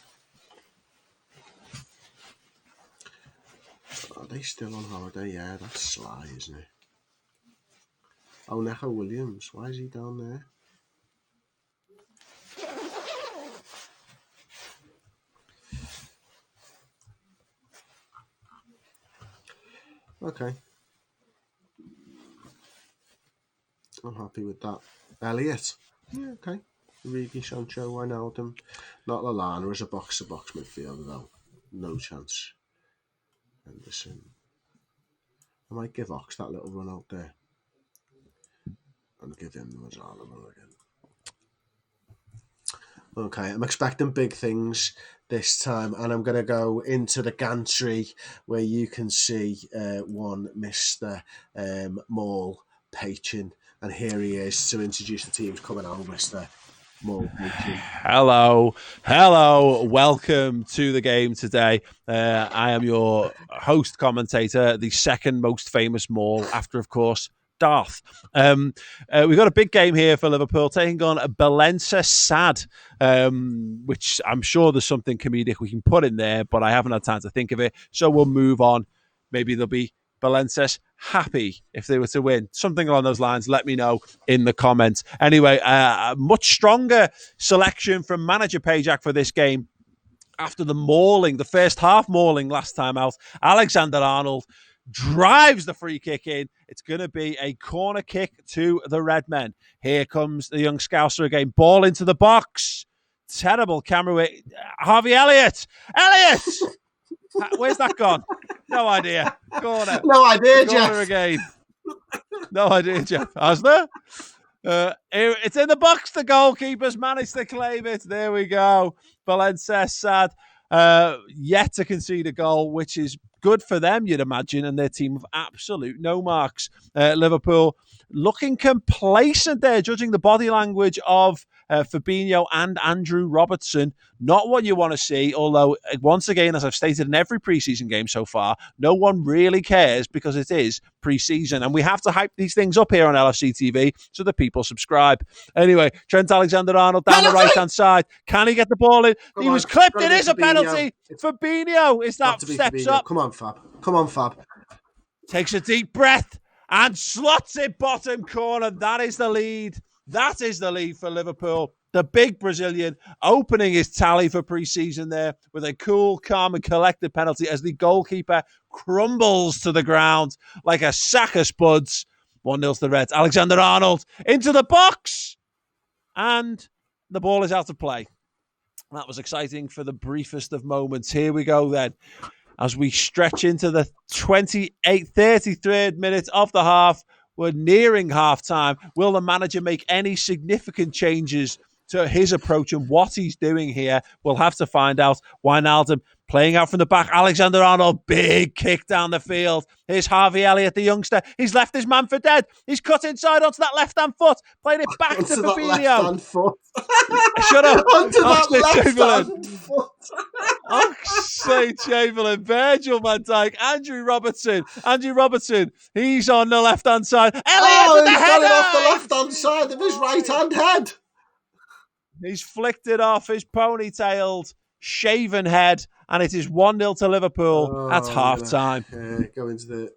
Are they still on holiday? Yeah, that's Sly, isn't it? Oh, Neco Williams. Why is he down there? Okay. I'm happy with that. Elliot. Yeah, okay. Origi, Sancho, Wijnaldum. Not Lallana as a box-to-box midfielder, though. No chance. Henderson. I might give Ox that little run out there. And give him the Mazzala run again. Okay, I'm expecting big things this time, and I'm going to go into the gantry where you can see one Mr. Maul Pachin, and here he is to introduce the teams coming out, Mr. Maul Pachin. Hello, welcome to the game today. I am your host commentator, the second most famous Maul, after, of course, Darth. We've got a big game here for Liverpool, taking on Belensa Sad, which I'm sure there's something comedic we can put in there, but I haven't had time to think of it, so we'll move on. Maybe there'll be Belenses happy if they were to win. Something along those lines. Let me know in the comments. Anyway, a much stronger selection from manager Pajak for this game. After the first half mauling last time out, Alexander-Arnold drives the free kick in. It's going to be a corner kick to the Red Men. Here comes the young Scouser again. Ball into the box. Terrible camera work. Harvey Elliott! Where's that gone? No idea. Corner. No idea, corner Jeff. Again. No idea, Jeff. Has there? It's in the box. The goalkeeper's managed to claim it. There we go. Valencia Sad yet to concede a goal, which is good for them, you'd imagine, and their team of absolute no marks. Liverpool looking complacent there, judging the body language of Fabinho and Andrew Robertson. Not what you want to see, although, once again, as I've stated in every preseason game so far, no one really cares because it is preseason. And we have to hype these things up here on LFC TV so that people subscribe. Anyway, Trent Alexander-Arnold down the right-hand side. Can he get the ball in? He was clipped. It is a penalty. Fabinho is that steps up. Come on, Fab. Come on, Fab. Takes a deep breath and slots it bottom corner. That is the lead. That is the lead for Liverpool. The big Brazilian opening his tally for pre-season there with a cool, calm and collected penalty as the goalkeeper crumbles to the ground like a sack of spuds. 1-0 to the Reds. Alexander-Arnold into the box. And the ball is out of play. That was exciting for the briefest of moments. Here we go then. As we stretch into the 33rd minute of the half, we're nearing half-time. Will the manager make any significant changes to his approach and what he's doing here? We'll have to find out. Wijnaldum playing out from the back. Alexander-Arnold, big kick down the field. Here's Harvey Elliott, the youngster. He's left his man for dead. He's cut inside onto that left-hand foot. Played it back to Fabinho. Left-hand foot. Shut up. Onto that left-hand foot. Oxlade-Chamberlain, Virgil van Dijk, Andrew Robertson. He's on the left-hand side. Elliott with the he's header. got it off the left-hand side of his right-hand head. He's flicked it off his ponytailed, shaven head, and it is 1-0 to Liverpool at half-time. Go into the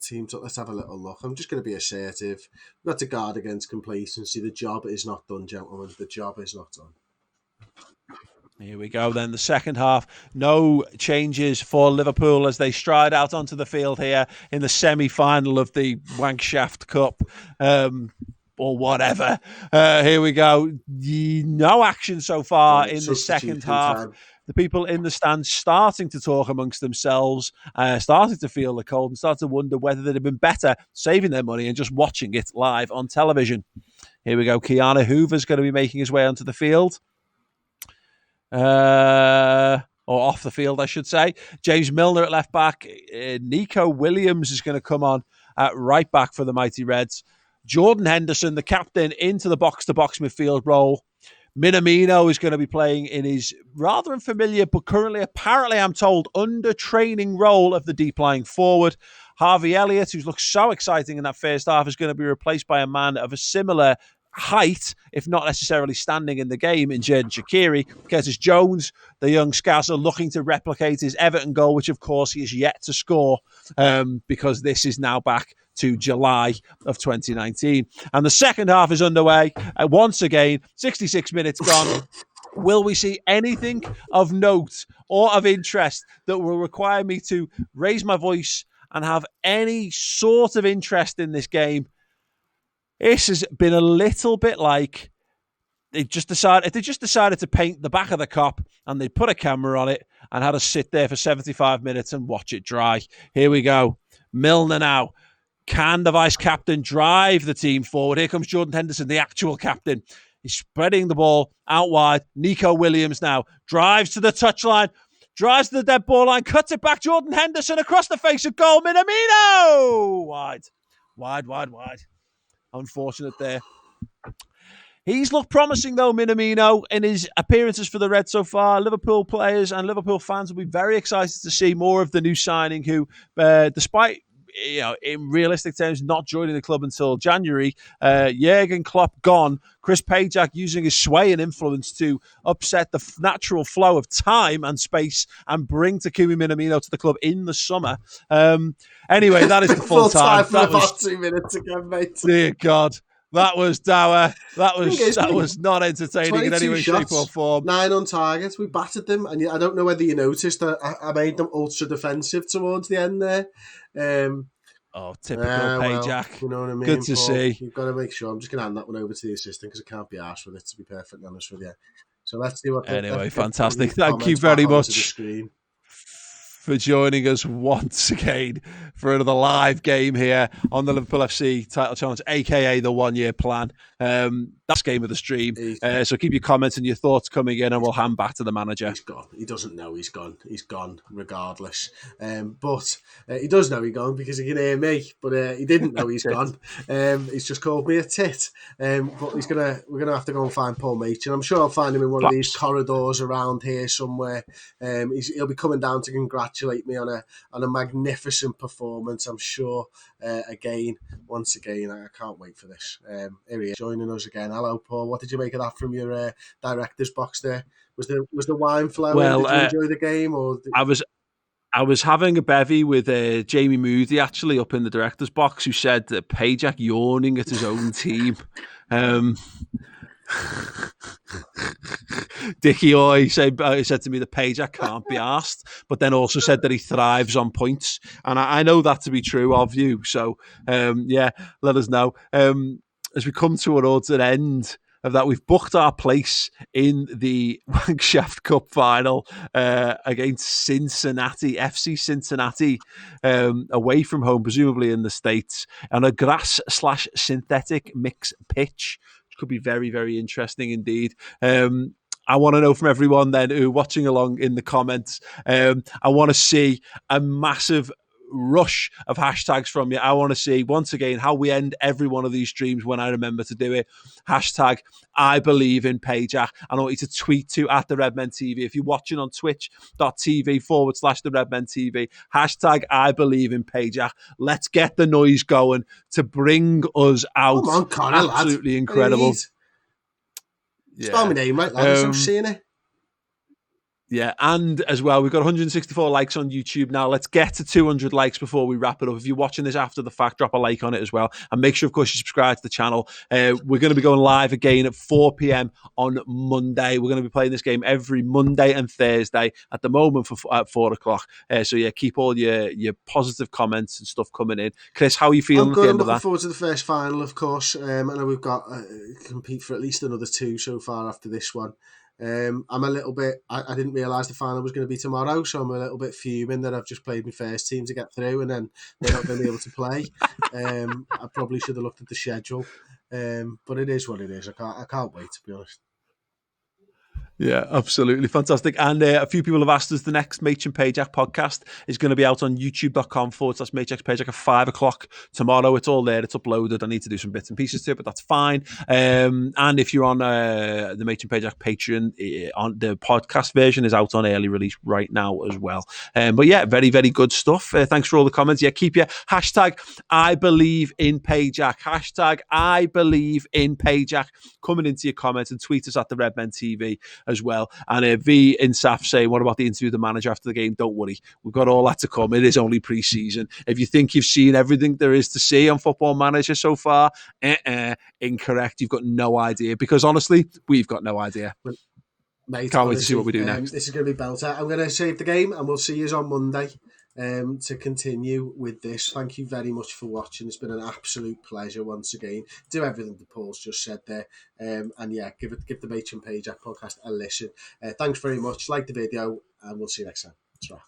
team talk. Let's have a little look. I'm just going to be assertive. We've got to guard against complacency. The job is not done, gentlemen. The job is not done. Here we go then, the second half. No changes for Liverpool as they stride out onto the field here in the semi-final of the Wankshaft Cup. Or whatever. Here we go. No action so far in the second half. The people in the stands starting to talk amongst themselves, starting to feel the cold and starting to wonder whether they'd have been better saving their money and just watching it live on television. Here we go. Keanu Hoover's going to be making his way onto the field. Or off the field, I should say. James Milner at left back. Nico Williams is going to come on at right back for the Mighty Reds. Jordan Henderson, the captain, into the box-to-box midfield role. Minamino is going to be playing in his rather unfamiliar, but currently, apparently, I'm told, under-training role of the deep-lying forward. Harvey Elliott, who's looked so exciting in that first half, is going to be replaced by a man of a similar height, if not necessarily standing in the game, in Xherdan Shaqiri. Curtis Jones, the young scouser, looking to replicate his Everton goal, which, of course, he is yet to score because this is now back to July of 2019. And the second half is underway. Once again, 66 minutes gone. Will we see anything of note or of interest that will require me to raise my voice and have any sort of interest in this game? This has been a little bit like they just decided to paint the back of the Kop and they put a camera on it and had us sit there for 75 minutes and watch it dry. Here we go. Milner now. Can the vice-captain drive the team forward? Here comes Jordan Henderson, the actual captain. He's spreading the ball out wide. Nico Williams now drives to the touchline, drives to the dead ball line, cuts it back. Jordan Henderson across the face of goal. Minamino! Wide. Unfortunate there. He's looked promising, though, Minamino, in his appearances for the Reds so far. Liverpool players and Liverpool fans will be very excited to see more of the new signing who, despite in realistic terms, not joining the club until January. Jurgen Klopp gone. Chris Pajak using his sway and influence to upset the natural flow of time and space and bring Takumi Minamino to the club in the summer. Anyway, that is the full time. That was 2 minutes ago, mate. Dear God. That was dour. That was not entertaining in any way, shape or form. 9 on target. We battered them. And I don't know whether you noticed that I made them ultra defensive towards the end there. Typical Pajak. You know what I mean? Good to see. You've got to make sure. I'm just going to hand that one over to the assistant because I can't be arsed with it, to be perfectly honest with you. So let's see what... Anyway, fantastic. Thank you very much for joining us once again for another live game here on the Liverpool FC title challenge, aka the 1 year plan. That's game of the stream. So keep your comments and your thoughts coming in, and we'll hand back to the manager. He's gone. He doesn't know he's gone. He's gone regardless. But he does know he's gone because he can hear me. But he didn't know he's gone. He's just called me a tit. But we're gonna have to go and find Paul Machin. I'm sure I'll find him in one of these corridors around here somewhere. He'll be coming down to congratulate me on a magnificent performance. I'm sure. Once again, I can't wait for this. Here he is, joining us again. Hello, Paul. What did you make of that from your director's box there? Was the wine flowing? Well, did you enjoy the game? Or I was having a bevy with Jamie Moody actually up in the director's box, who said that Pajak yawning at his own team. Dickie Oy said to me that Pajak can't be asked, but then also said that he thrives on points, and I know that to be true of you. So let us know as we come towards an end of that. We've booked our place in the Wankshaft Cup final against Cincinnati, FC Cincinnati, away from home, presumably in the States, on a grass/synthetic mix pitch. Could be very, very interesting indeed. I want to know from everyone then who watching along in the comments. I want to see a massive rush of hashtags from you. I want to see once again how we end every one of these streams when I remember to do it. Hashtag I believe in Pajak. I want you to tweet to @TheRedmenTV. If you're watching on twitch.tv/TheRedmenTV, hashtag I believe in Pajak. Let's get the noise going to bring us out. Come on, Connor, absolutely lad. incredible. Spell my name right, lad. I'm seeing it. Yeah, and as well, we've got 164 likes on YouTube now. Let's get to 200 likes before we wrap it up. If you're watching this after the fact, drop a like on it as well. And make sure, of course, you subscribe to the channel. We're going to be going live again at 4 p.m. on Monday. We're going to be playing this game every Monday and Thursday at the moment at 4 o'clock. So, yeah, keep all your positive comments and stuff coming in. Chris, how are you feeling at the end of that? I'm looking forward to the first final, of course. I know we've got compete for at least another 2 so far after this one. I'm a little bit. I didn't realise the final was going to be tomorrow, so I'm a little bit fuming that I've just played my first team to get through, and then they're not going to be able to play. I probably should have looked at the schedule, but it is what it is. I can't wait, to be honest. Yeah, absolutely. Fantastic. And a few people have asked us the next Machin Pajak podcast is going to be out on youtube.com/MachinPajak at 5 o'clock tomorrow. It's all there. It's uploaded. I need to do some bits and pieces to it, but that's fine. And if you're on the Machin Pajak Patreon, on the podcast version is out on early release right now as well. But yeah, very, very good stuff. Thanks for all the comments. Yeah, keep your hashtag I believe in Pajak. Hashtag I believe in Pajak coming into your comments, and tweet us at the Redmen TV as well. And V Insaf saying, what about the interview with the manager after the game? Don't worry, we've got all that to come. It is only pre-season. If you think you've seen everything there is to see on Football Manager so far, incorrect. You've got no idea, because honestly, we've got no idea. Mate, can't wait to see what we do next. This is going to be belter. I'm going to save the game, and we'll see you on Monday to continue with this. Thank you very much for watching. It's been an absolute pleasure once again. Do everything that Paul's just said there, and yeah, give the Machin Pajak podcast a listen. Thanks very much. Like the video, and we'll see you next time. That's right.